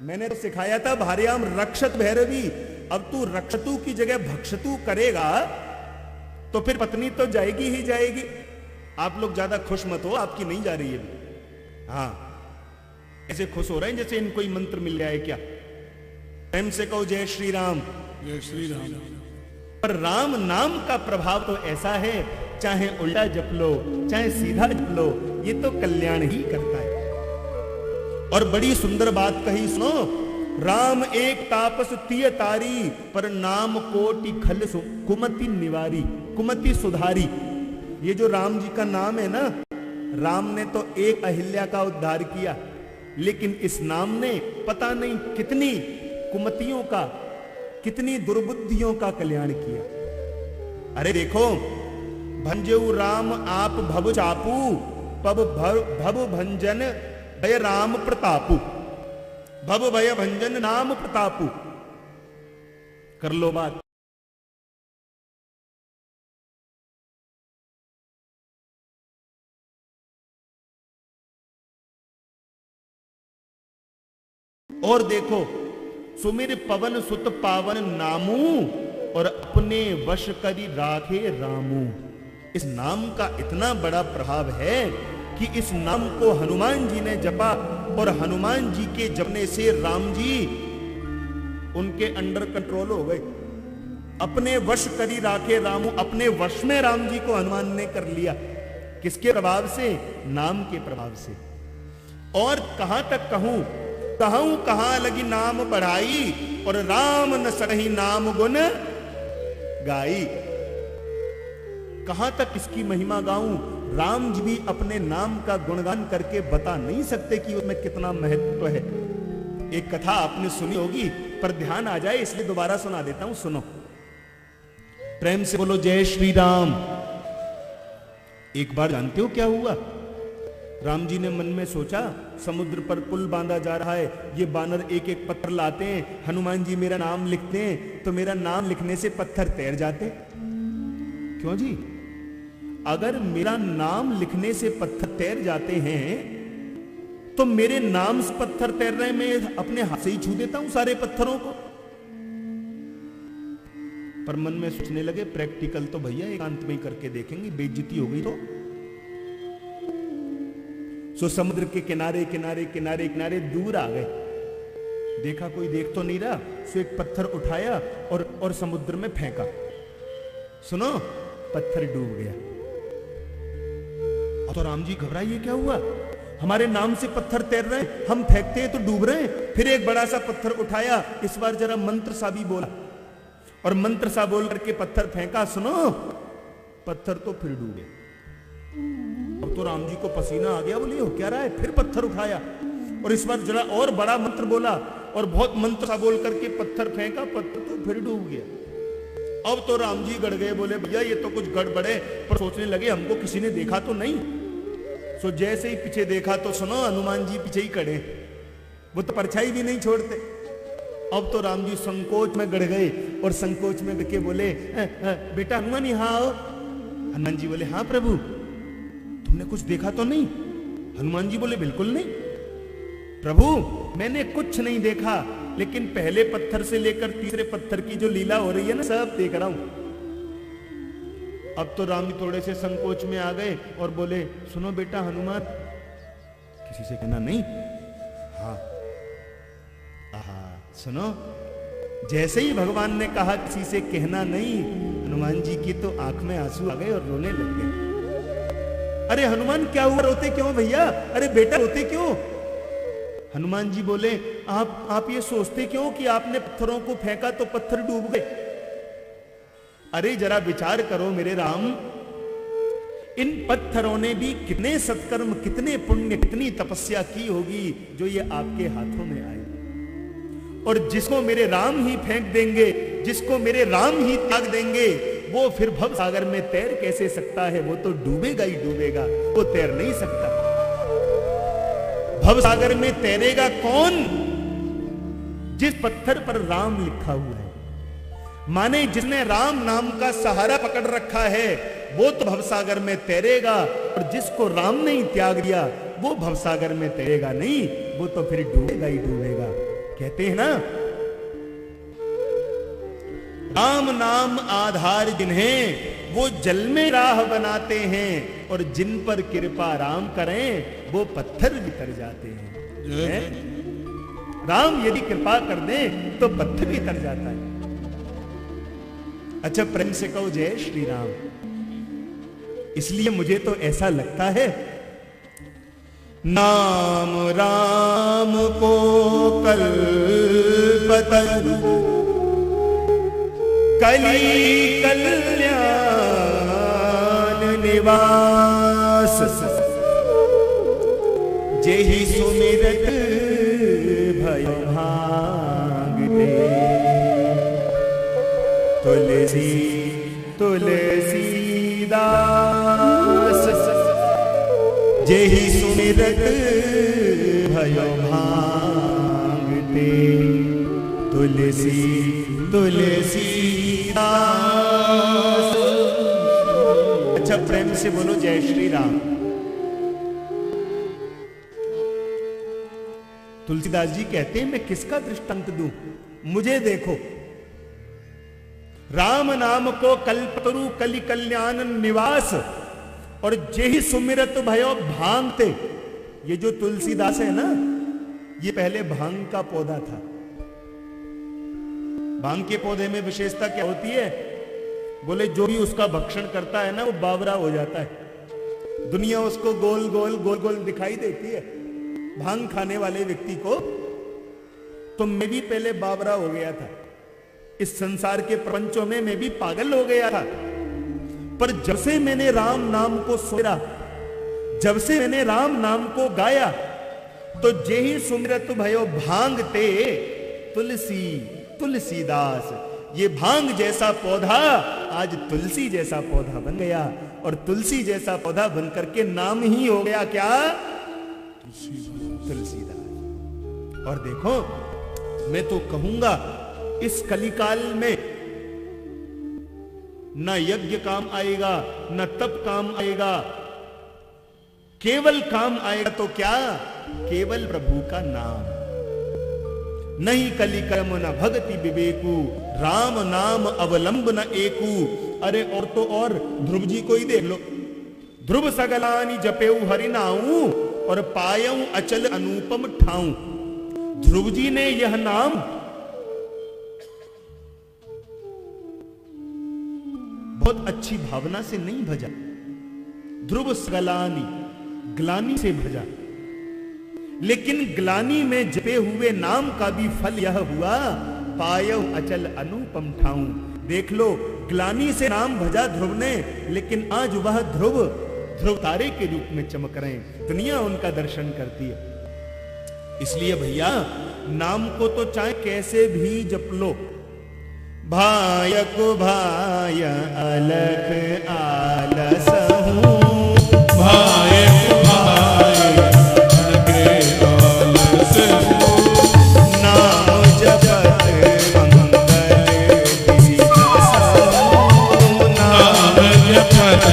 मैंने तो सिखाया था भार्याम रक्षत भैरवी, अब तू रक्षतु की जगह भक्षतु करेगा तो फिर पत्नी तो जाएगी ही जाएगी। आप लोग ज्यादा खुश मत हो, आपकी नहीं जा रही है। हाँ, ऐसे खुश हो रहे हैं जैसे इनको ही मंत्र मिल जाए क्या। प्रेम से कहो जय श्री राम। जय श्री राम। पर राम नाम का प्रभाव तो ऐसा है, चाहे उल्टा जप लो चाहे सीधा जप लो, ये तो कल्याण ही करता है। और बड़ी सुंदर बात कही, सुनो, राम एक तापस तिय तारी, पर नाम कोटि खल कुमति निवारी, कुमति सुधारी। ये जो राम जी का नाम है ना, राम ने तो एक अहिल्या का उद्धार किया, लेकिन इस नाम ने पता नहीं कितनी कुमतियों का, कितनी दुर्बुद्धियों का कल्याण किया। अरे देखो, भंजऊ राम आप भव चापू, पब भव भंजन भय राम प्रतापु, भव भय भंजन नाम प्रतापु। कर लो बात। और देखो, सुमिर पवन सुत पावन नामू, और अपने वश करी राखे रामू। इस नाम का इतना बड़ा प्रभाव है कि इस नाम को हनुमान जी ने जपा, और हनुमान जी के जपने से राम जी उनके अंडर कंट्रोल हो गए। अपने वश करी राखे रामू, अपने वश में राम जी को हनुमान ने कर लिया। किसके प्रभाव से? नाम के प्रभाव से। और कहां तक कहूं, कहूं कहां लगी नाम बढ़ाई, और राम न सही नाम गुण गाई। कहां तक इसकी महिमा गाऊं? राम जी भी अपने नाम का गुणगान करके बता नहीं सकते कि उसमें कितना महत्व है। एक कथा आपने सुनी होगी, पर ध्यान आ जाए इसलिए दोबारा सुना देता हूं, सुनो। प्रेम से बोलो जय श्री राम। एक बार जानते हो क्या हुआ? राम जी ने मन में सोचा, समुद्र पर पुल बांधा जा रहा है, ये बानर एक एक पत्थर लाते हैं, हनुमान जी मेरा नाम लिखते हैं तो मेरा नाम लिखने से पत्थर तैर जाते। क्यों जी? अगर मेरा नाम लिखने से पत्थर तैर जाते हैं तो मेरे नाम से पत्थर तैर रहे हैं, मैं अपने हाथ से ही छू देता हूं सारे पत्थरों को। पर मन में सोचने लगे, प्रैक्टिकल तो भैया एकांत में ही करके देखेंगे, बेइज्जती हो गई तो। सो समुद्र के किनारे किनारे किनारे किनारे दूर आ गए, देखा कोई देख तो नहीं रहा, सो एक पत्थर उठाया और समुद्र में फेंका। सुनो, पत्थर डूब गया। तो राम जी घबराए, ये क्या हुआ? हमारे नाम से पत्थर तैर रहे हैं, हम फेंकते हैं तो डूब रहे हैं। फिर एक बड़ा सा पत्थर उठाया, इस बार जरा मंत्र सा भी बोला, और मंत्र सा बोल करके पत्थर फेंका। सुनो, पत्थर तो फिर डूबे। अब तो राम जी को पसीना आ गया, बोले हो क्या रहा है? फिर पत्थर उठाया, और इस बार जरा और बड़ा मंत्र बोला, और बहुत मंत्र सा बोल करके पत्थर फेंका, पत्थर तो फिर डूब गया। अब तो राम जी गड़ गए, बोले भैया ये तो कुछ गड़बड़ है। पर सोचने लगे, हमको किसी ने देखा तो नहीं। सो जैसे ही पीछे देखा तो सुनो, हनुमान जी पीछे ही खड़े, वो तो परछाई भी नहीं छोड़ते। अब तो राम जी संकोच में गड़ गए, और संकोच में बिके बोले, बेटा हनुमान यहाँ आओ। हनुमान जी बोले, हाँ प्रभु, तुमने कुछ देखा तो नहीं? हनुमान जी बोले, बिल्कुल नहीं प्रभु, मैंने कुछ नहीं देखा, लेकिन पहले पत्थर से लेकर तीसरे पत्थर की जो लीला हो रही है ना, सब देख रहा हूं। अब तो राम जी थोड़े से संकोच में आ गए और बोले, सुनो बेटा हनुमान, किसी से कहना नहीं। हाँ, सुनो, जैसे ही भगवान ने कहा किसी से कहना नहीं, हनुमान जी की तो आंख में आंसू आ गए और रोने लग गए। अरे हनुमान क्या हुआ, रोते क्यों भैया? अरे बेटा रोते क्यों? हनुमान जी बोले, आप ये सोचते क्यों कि आपने पत्थरों को फेंका तो पत्थर डूब गए? अरे जरा विचार करो मेरे राम, इन पत्थरों ने भी कितने सत्कर्म, कितने पुण्य, कितनी तपस्या की होगी जो ये आपके हाथों में आए। और जिसको मेरे राम ही फेंक देंगे, जिसको मेरे राम ही त्याग देंगे, वो फिर भव सागर में तैर कैसे सकता है? वो तो डूबेगा ही डूबेगा, वो तैर नहीं सकता। भव सागर में तैरेगा कौन? जिस पत्थर पर राम लिखा हुआ है, माने जिसने राम नाम का सहारा पकड़ रखा है, वो तो भवसागर में तैरेगा, और जिसको राम ने ही त्याग दिया वो भवसागर में तैरेगा नहीं, वो तो फिर डूबेगा ही डूबेगा। कहते हैं ना, राम नाम आधार जिन्हें वो जल में राह बनाते हैं, और जिन पर कृपा राम करें वो पत्थर भी तर जाते हैं। राम यदि कृपा कर दे तो पत्थर भी तर जाता है। अच्छा, प्रेम से कहो जय श्री राम। इसलिए मुझे तो ऐसा लगता है, नाम राम को कल्पतरु कली कल्याण निवास, जेहि सुमिरत भयो भांगते, तुलसी तुलसीदास, जेहि सुमिरत भयो भांगते, तुलसी तुलसीदास। अच्छा, प्रेम से बोलो जय श्री राम। तुलसीदास जी कहते हैं, मैं किसका दृष्टांत दूं? मुझे देखो, राम नाम को कल्पतरु कलि कल्याण निवास, और जेहि सुमिरत भयो भांगते। ये जो तुलसीदास है ना, ये पहले भांग का पौधा था। भांग के पौधे में विशेषता क्या होती है? बोले जो भी उसका भक्षण करता है ना, वो बावरा हो जाता है। दुनिया उसको गोल गोल गोल गोल दिखाई देती है भांग खाने वाले व्यक्ति को। तो मैं भी पहले बावरा हो गया था, इस संसार के प्रपंचों में मैं भी पागल हो गया था। पर जब से मैंने राम नाम को सुमिरा, जब से मैंने राम नाम को गाया, तो जेहि सुमिरत भयो भांगते, तुलसी तुलसीदास। ये भांग जैसा पौधा आज तुलसी जैसा पौधा बन गया, और तुलसी जैसा पौधा बनकर के नाम ही हो गया क्या? तुलसीदास। और देखो, मैं तो कहूंगा इस कलिकाल में न यज्ञ काम आएगा, न तप काम आएगा, केवल काम आएगा तो क्या? केवल प्रभु का नाम। नहीं कलि कर्म न भगति विवेकु, राम नाम अवलंब न एकू। अरे और तो और ध्रुव जी को ही देख लो, ध्रुव सगलानी जपेऊ हरि नाऊ, और पायऊ अचल अनुपम ठाऊ। ध्रुव जी ने यह नाम बहुत अच्छी भावना से नहीं भजा, ध्रुव सगलानी ग्लानी से भजा। लेकिन ग्लानी में जपे हुए नाम का भी फल यह हुआ, पायऊ अचल अनुपम ठाऊ। देख लो, ग्लानी से नाम भजा ध्रुव ने, लेकिन आज वह ध्रुव ध्रुव तारे के रूप में चमक रहे हैं, दुनिया उनका दर्शन करती है। इसलिए भैया, नाम को तो चाहे कैसे भी जप लो। भाय को भाय अलख आलसहूं, भाय को भाय अलख आलसहूं, नाम जपत मंगल दिसहूं, नाम जपत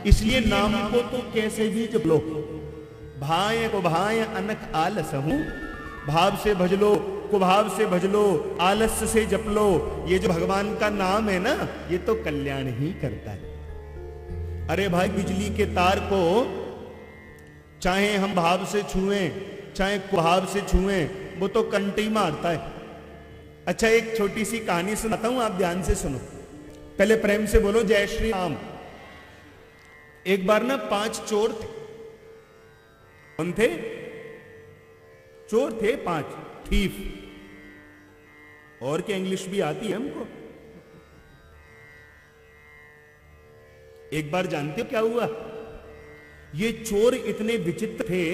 इसलिए नाम को तो कैसे भी जप लो। भाय को भाय अनख आलसहूं, भाव से भज लो, कुभाव से भज लो, आलस्य से जप लो। ये जो भगवान का नाम है ना, ये तो कल्याण ही करता है। अरे भाई, बिजली के तार को चाहे हम भाव से छुएं चाहे कुभाव से छुएं, वो तो कंटे ही मारता है। अच्छा, एक छोटी सी कहानी सुनाता हूं, आप ध्यान से सुनो। पहले प्रेम से बोलो जय श्री राम। एक बार ना 5 चोर थे। कौन थे? चोर थे 5, थीफ। और क्या इंग्लिश भी आती है हमको। एक बार जानते हो क्या हुआ? ये चोर इतने विचित्र थे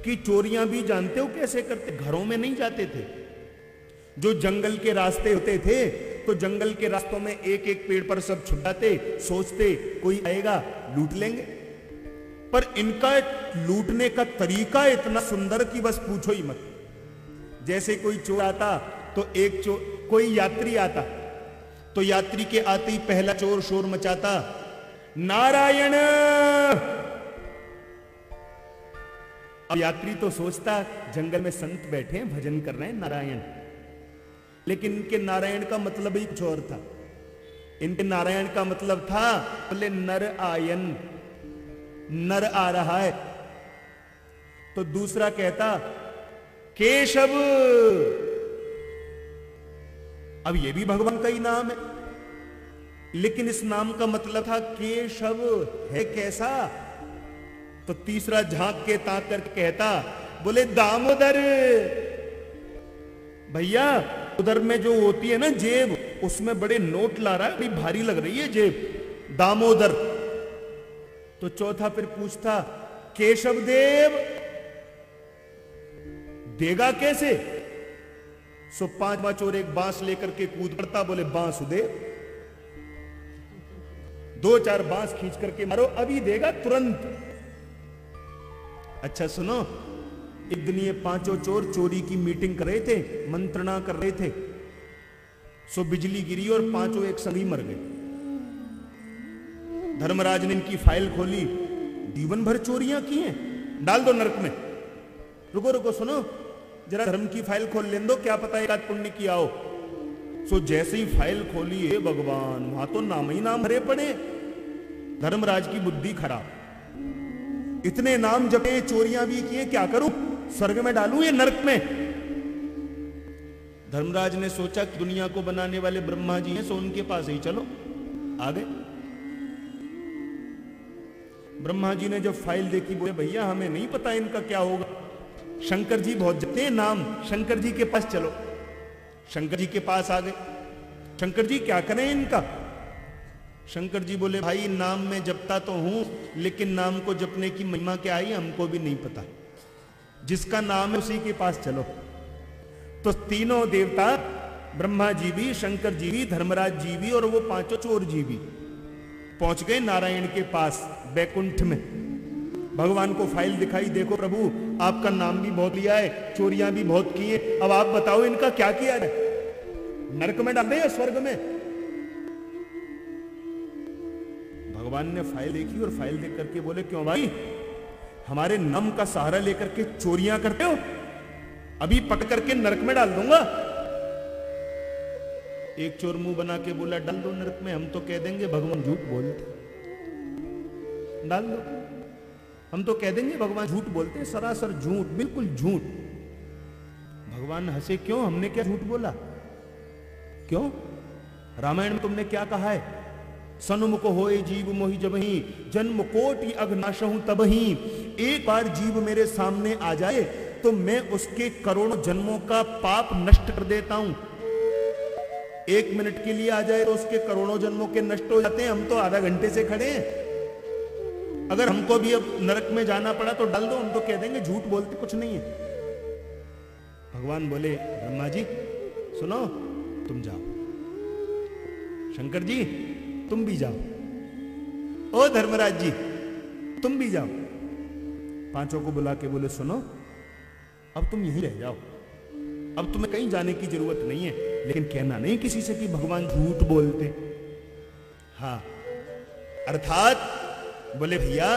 कि चोरियां भी जानते हो कैसे करते? घरों में नहीं जाते थे। जो जंगल के रास्ते होते थे तो जंगल के रास्तों में एक एक पेड़ पर सब छुप जाते, सोचते कोई आएगा लूट लेंगे। पर इनका लूटने का तरीका इतना सुंदर कि बस पूछो ही मत। जैसे कोई चोर आता तो कोई यात्री आता तो यात्री के आते ही पहला चोर शोर मचाता, नारायण। अब यात्री तो सोचता जंगल में संत बैठे हैं, भजन कर रहे हैं, नारायण। लेकिन इनके नारायण का मतलब ही कुछ और था। इनके नारायण का मतलब था, बोले नर आयन, नर आ रहा है। तो दूसरा कहता केशव। अब ये भी भगवान का ही नाम है, लेकिन इस नाम का मतलब था केशव है कैसा। तो तीसरा झांक के ताक करके कहता, बोले दामोदर। भैया, उधर में जो होती है ना जेब, उसमें बड़े नोट ला रहा है, बड़ी भारी लग रही है जेब, दामोदर। तो चौथा फिर पूछता, केशव देव देगा कैसे? सो 5वां चोर एक बांस लेकर के कूद पड़ता, बोले बांसुदेव। 2-4 बांस खींच करके मारो, अभी देगा तुरंत। अच्छा सुनो, एक दिन ये 5 चोर चोरी की मीटिंग कर रहे थे, मंत्रणा कर रहे थे। सो बिजली गिरी और 5 एक संग ही मर गए। धर्मराज ने इनकी फाइल खोली, जीवन भर चोरियां की हैं, डाल दो नरक में। रुको रुको, सुनो जरा, धर्म की फाइल खोल लें दो, क्या पता एक आध पुण्य की आओ। सो जैसे ही फाइल खोली, हे भगवान, वहां तो नाम ही नाम भरे पड़े। धर्मराज की बुद्धि खराब, इतने नाम जपे, चोरियां भी किए, क्या करूं? स्वर्ग में डालूं या नरक में? धर्मराज ने सोचा कि दुनिया को बनाने वाले ब्रह्मा जी हैं, सो उनके पास ही चलो। आ गए। ब्रह्मा जी ने जब फाइल देखी, बोले भैया हमें नहीं पता इनका क्या होगा, शंकर जी बहुत जपते हैं नाम, शंकर जी के पास चलो। शंकर जी के पास आ गए। शंकर जी क्या करें इनका? शंकर जी बोले, भाई नाम में जपता तो हूं, लेकिन नाम को जपने की महिमा क्या है हमको भी नहीं पता। जिसका नाम है उसी के पास चलो। तो तीनों देवता, ब्रह्मा जी भी, शंकर जी भी, धर्मराज जी भी और वो 5 चोर जी भी पहुंच गए नारायण के पास, बैकुंठ में। भगवान को फाइल दिखाई, देखो प्रभु आपका नाम भी बहुत लिया है, चोरियां भी बहुत की है, अब आप बताओ इनका क्या किया है? नरक में डाल दे या स्वर्ग में? भगवान ने फाइल देखी और फाइल देख करके बोले, क्यों भाई, हमारे नाम का सहारा लेकर के चोरियां करते हो? अभी पकड़ करके नरक में डाल दूंगा। एक चोर मुंह बना के बोला, डाल दो नरक में, हम तो कह देंगे भगवान झूठ बोलते। डाल दो, हम तो कह देंगे भगवान झूठ बोलते, सरासर झूठ, बिल्कुल झूठ। भगवान हंसे, क्यों, हमने क्या झूठ बोला? क्यों? रामायण में तुमने क्या कहा है? सन्मुख होए जीव मोहि जबहि, जन्म कोटि अघनाशहु तबहि। एक बार जीव मेरे सामने आ जाए तो मैं उसके करोड़ों जन्मों का पाप नष्ट कर देता हूं। 1 मिनट के लिए आ जाए तो उसके करोड़ों जन्मों के नष्ट हो जाते हैं। हम तो आधा घंटे से खड़े हैं। अगर हमको भी अब नरक में जाना पड़ा तो डाल दो, हम तो कह देंगे झूठ बोलते कुछ नहीं है। भगवान बोले, ब्रह्मा जी सुनो, तुम जाओ। शंकर जी तुम भी जाओ। ओ धर्मराज जी तुम भी जाओ। 5 को बुला के बोले, सुनो अब तुम यहीं रह जाओ, अब तुम्हें कहीं जाने की जरूरत नहीं है, लेकिन कहना नहीं किसी से कि भगवान झूठ बोलते। हाँ, अर्थात बोले भैया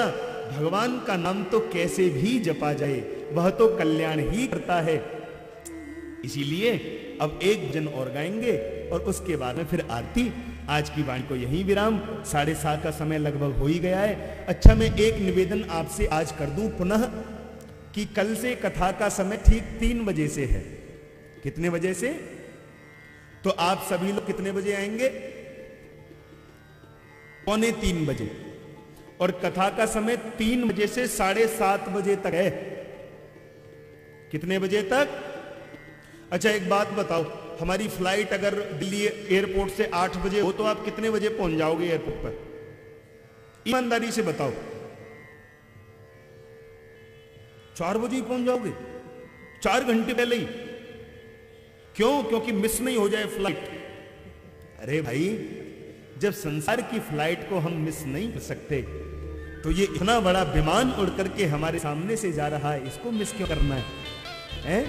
भगवान का नाम तो कैसे भी जपा जाए, वह तो कल्याण ही करता है। इसीलिए अब एक भजन और गाएंगे और उसके बाद में फिर आरती। आज की वाणी को यहीं विराम। 7:30 का समय लगभग हो ही गया है। अच्छा, मैं एक निवेदन आपसे आज कर दूं पुनः कि कल से कथा का समय ठीक 3 बजे से है। कितने बजे से? तो आप सभी लोग कितने बजे आएंगे? 2:45 बजे। और कथा का समय 3 बजे से 7:30 बजे तक है। कितने बजे तक? अच्छा, एक बात बताओ, हमारी फ्लाइट अगर दिल्ली एयरपोर्ट से 8 बजे हो तो आप कितने बजे पहुंच जाओगे एयरपोर्ट पर? ईमानदारी से बताओ। 4 बजे ही पहुंच जाओगे? 4 घंटे पहले ही? क्यों? क्योंकि मिस नहीं हो जाए फ्लाइट। अरे भाई, जब संसार की फ्लाइट को हम मिस नहीं कर सकते तो ये इतना बड़ा विमान उड़ करके हमारे सामने से जा रहा है, इसको मिस क्यों करना है?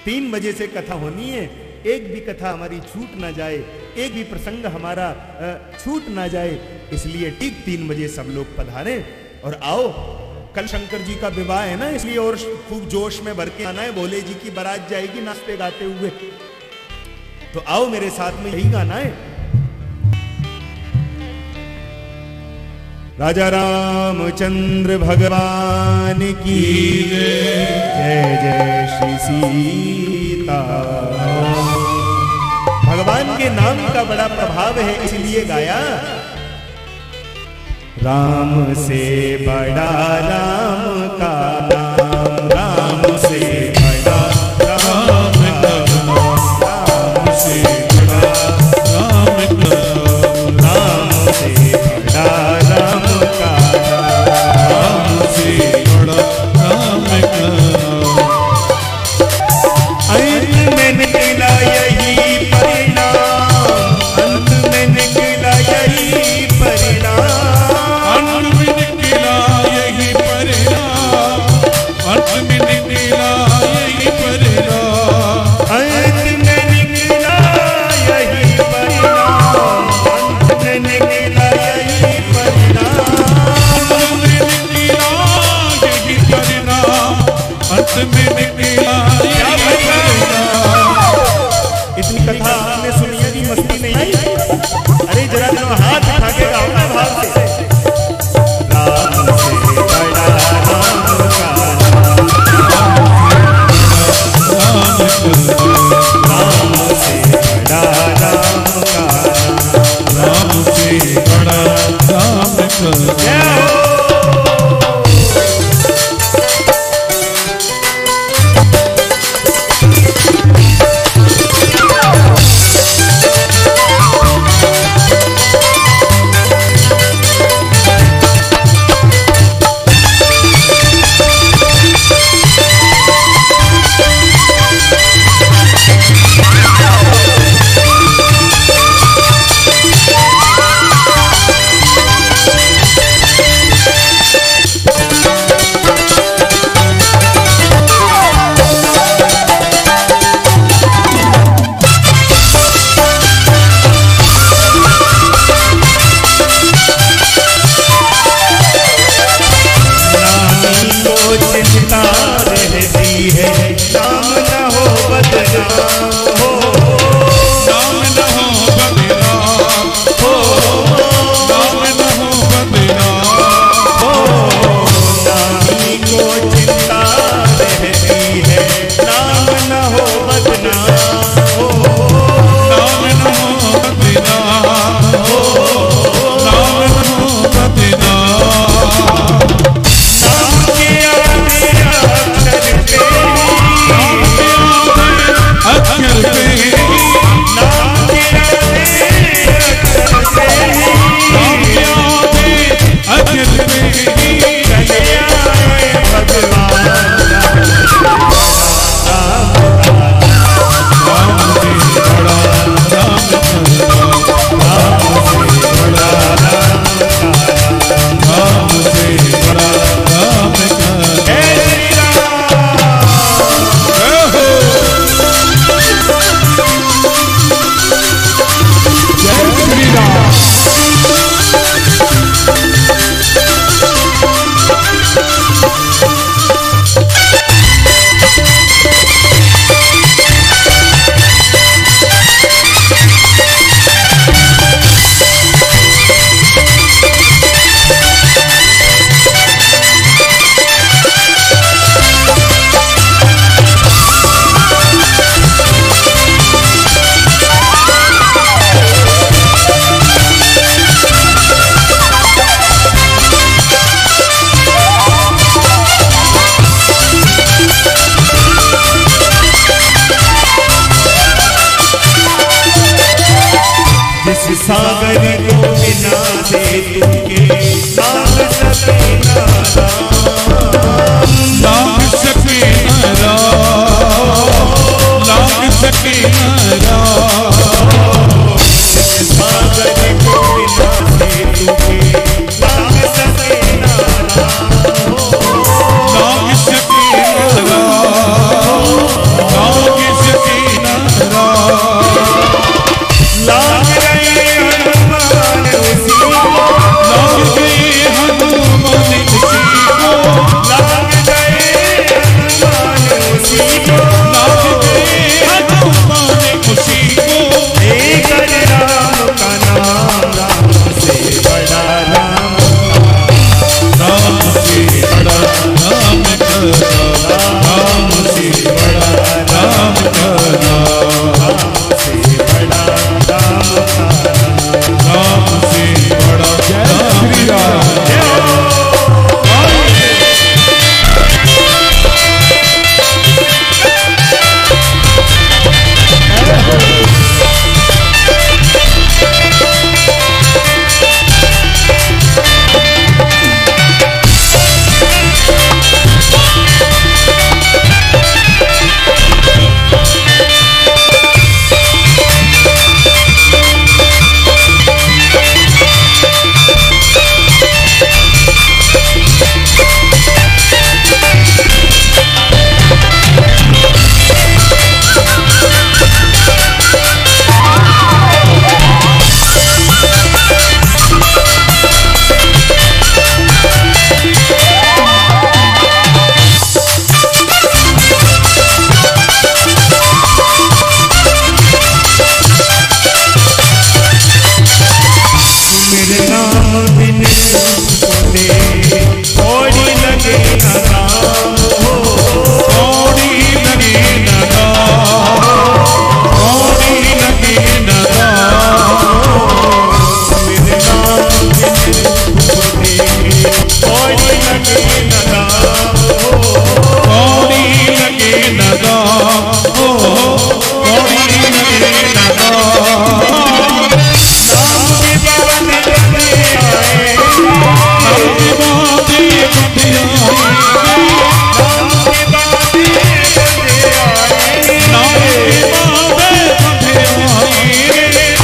3 बजे से कथा होनी है। एक भी कथा हमारी छूट ना जाए, एक भी प्रसंग हमारा छूट ना जाए, इसलिए ठीक 3 बजे सब लोग पधारें और आओ। कल शंकर जी का विवाह है ना, इसलिए और खूब जोश में भर के आना है। भोले जी की बारात जाएगी नाचते गाते हुए, तो आओ मेरे साथ में, यही गाना है। राजा रामचंद्र भगवान की जय जय श्री सीता। भगवान के नाम का बड़ा प्रभाव है, इसलिए गाया। राम से बड़ा राम का नाम, राम से बड़ा राम का नाम, राम से बड़ा राम का नाम, राम से बड़ा राम का नाम, राम से बड़ा राम का नाम। अंत में निकला यही परिणाम, अंत में निकला यही परिणाम, अंत में निकला यही परिणाम, सागर को बिना सेतु के लाग सके ना लाग सके ना लाग सके ना सागर को बिना सेतु के लाग सके ना लाग सके ना लाग सके ना लाग गए हनुमान उसी को लाग गए हनुमान उसी को लाग गए हनुमान उसी को लाग गए हनुमान उसी को एक राम का नाम राम से बड़ा राम राम से बड़ा राम करना राम से बड़ा राम करना राम से बड़ा राम का राम से बड़ा राम करना मेरे नाम बिन बोले थोड़ी लगे ना राम हो थोड़ी लगे ना थोड़ी लगे ना मेरे नाम बिन बोले थोड़ी लगे ना राम हो थोड़ी लगे ना थोड़ी लगे ना नाम के पावन जपे आए नाम के बादे बंधे आए नाम के बाते बंदे आए नाम के बादे बंधे आए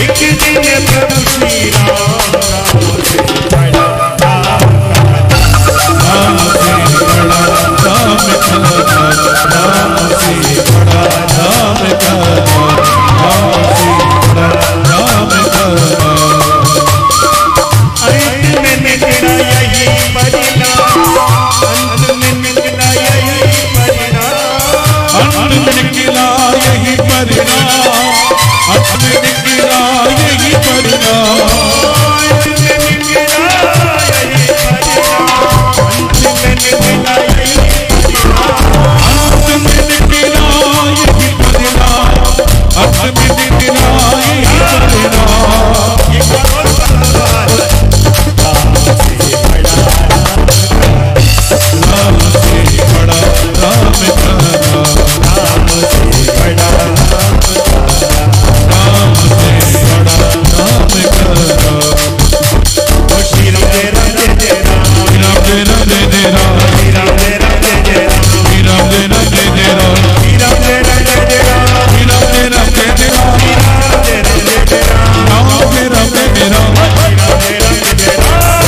एक दिन प्रभु श्री राम राम से बड़ा राम राम से बड़ा राम करना राम से बड़ा राम करना राम से बड़ा राम करना अंत में निकला यही परिणाम अंत में निकला यही परिणाम अंत में निकला यही परिणाम अंत में निकला यही परिणाम अंत में निकला यही परिणाम अंत में निकला यही परिणाम अंत में निकला यही परिणाम अंत में निकला यही परिणाम एक और बात राम से बड़ा राम से बड़ा राम करना राम से बड़ा राम से बड़ा राम करना ओ श्री राम जय राम जय जय राम राम जय राम जय जय राम श्री राम जय राम जय जय राम राम जय राम जय जय राम श्री राम जय राम जय जय राम राम जय राम जय जय राम राम जय राम जय जय राम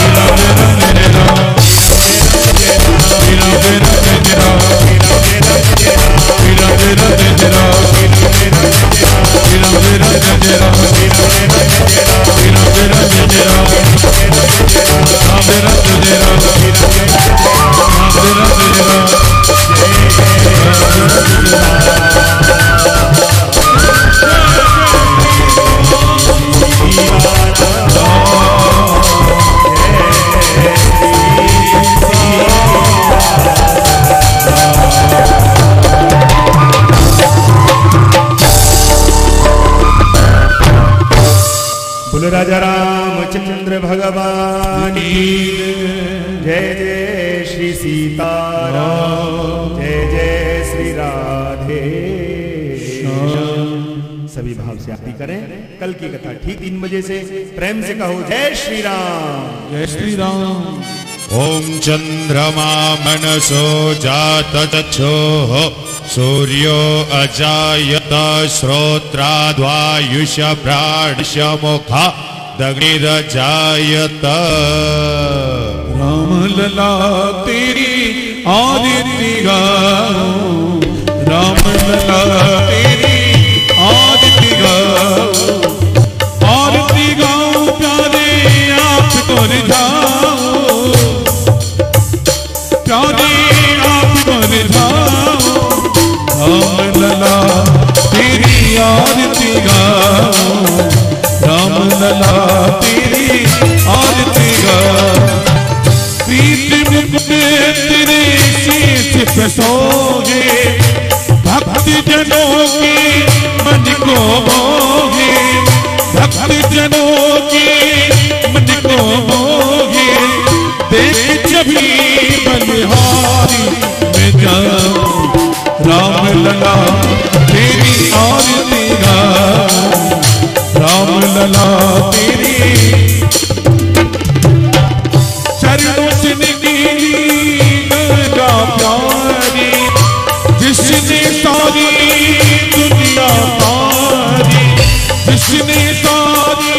राम जय राम जय जय राम राम जय राम जय जय राम राम जय राम जय जय राम राम जय राम जय जय राम राम जय राम जय जय राम राम जय राम जय जय राम राम जय राम जय जय राम राम जय राम जय जय राम राम जय राम जय जय राम बोलो राजा रामचंद्र भगवान की जय जय श्री सीताराम जय जय श्री राधे सभी भाव से आरती करें। कल की कथा ठीक 3 बजे से। प्रेम से कहो जय श्री राम। जय श्री राम। ॐ चन्द्रमा मनसो जातचक्षुः सूर्यो अजायत श्रोत्राद्वायुष्यभ्राणशमुखा दग्निरजायत। राम लला तेरी आदित्य गाओ, राम लला तेरी आदित्य गाओ, आरती गाओ प्यारे आपको रिझाओ, प्यारे आपको रिझाओ। राम लला तेरी आरती गाओ, राम लला तेरी आरती गाओ। प्रीत मुकुट तेरे शीश पे सोहे, भक्त जनों के मन को मोहे, भक्त जनों के मन को मोहे। देख जभी बलिहारी में जाऊं, राम लला तेरी आरती गाऊं, राम लला तेरी चरणों से निकली गंगा प्यारी, जिसने सारी दुनिया तारी, जिसने सारी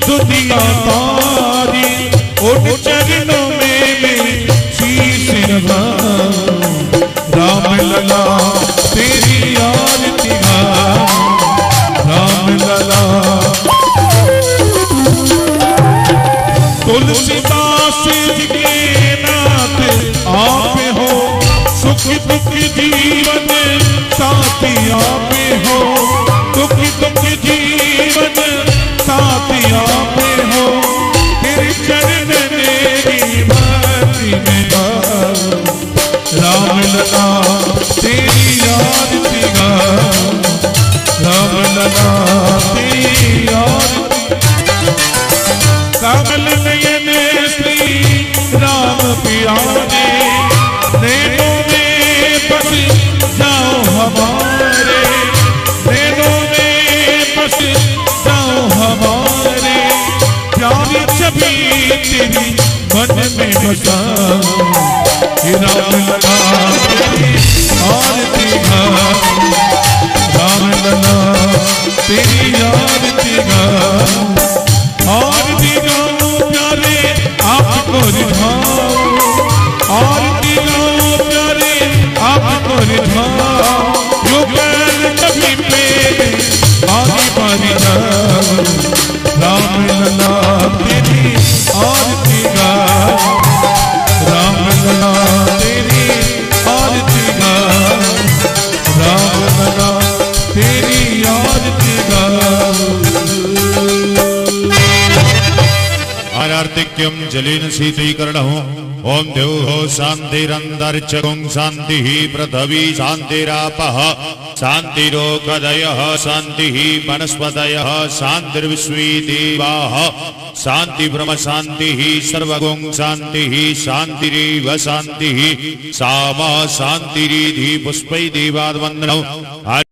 दुनिया तारी। उन चरणों में मेरी शीश नवाऊं, राम लला तेरी आरती गाऊं, राम लला। तुलसीदास के नाथ आप हो, सुख दुख जीवन साथी आप हो, दुख दुख जीवन साथी आप हो। तेरे चरण मेरी भक्ति में गाऊं, राम लला तेरी आरती गाऊं, राम लला तेरी आरती। कमल नयन श्री राम प्यारे, नैनों में बस जाओ हमारे, नैनों में बस जाओ हमारे। प्यारी छवि तेरी मन में बसाऊं, राम लला तेरी आरती गाऊं, राम लला तेरी आरती गाऊं। आरती गाओ प्यारे आपको रिझाओ, आरती गाओ प्यारे आपको रिझाओ। युगल कभी पे आगे बारी जाओ, राम लला तेरी आरती गाओ, राम लला तेरी आरती गाओ, राम लला तेरी आरती गाओ। आर्तिक्यम जलेन शीतलीकरणः। ओम देवो शान्तिरन्तरिक्षं शान्तिः पृथिवी शान्तिरापः शान्तिरोषधयः शान्तिः वनस्पतयः शान्तिर्विश्वे देवाः शान्ति ब्रह्म शान्तिः सर्वगुण शान्तिः शान्तिरेव शान्तिः सामा शान्तिरिति पुष्पै देवाद्वन्दनम्।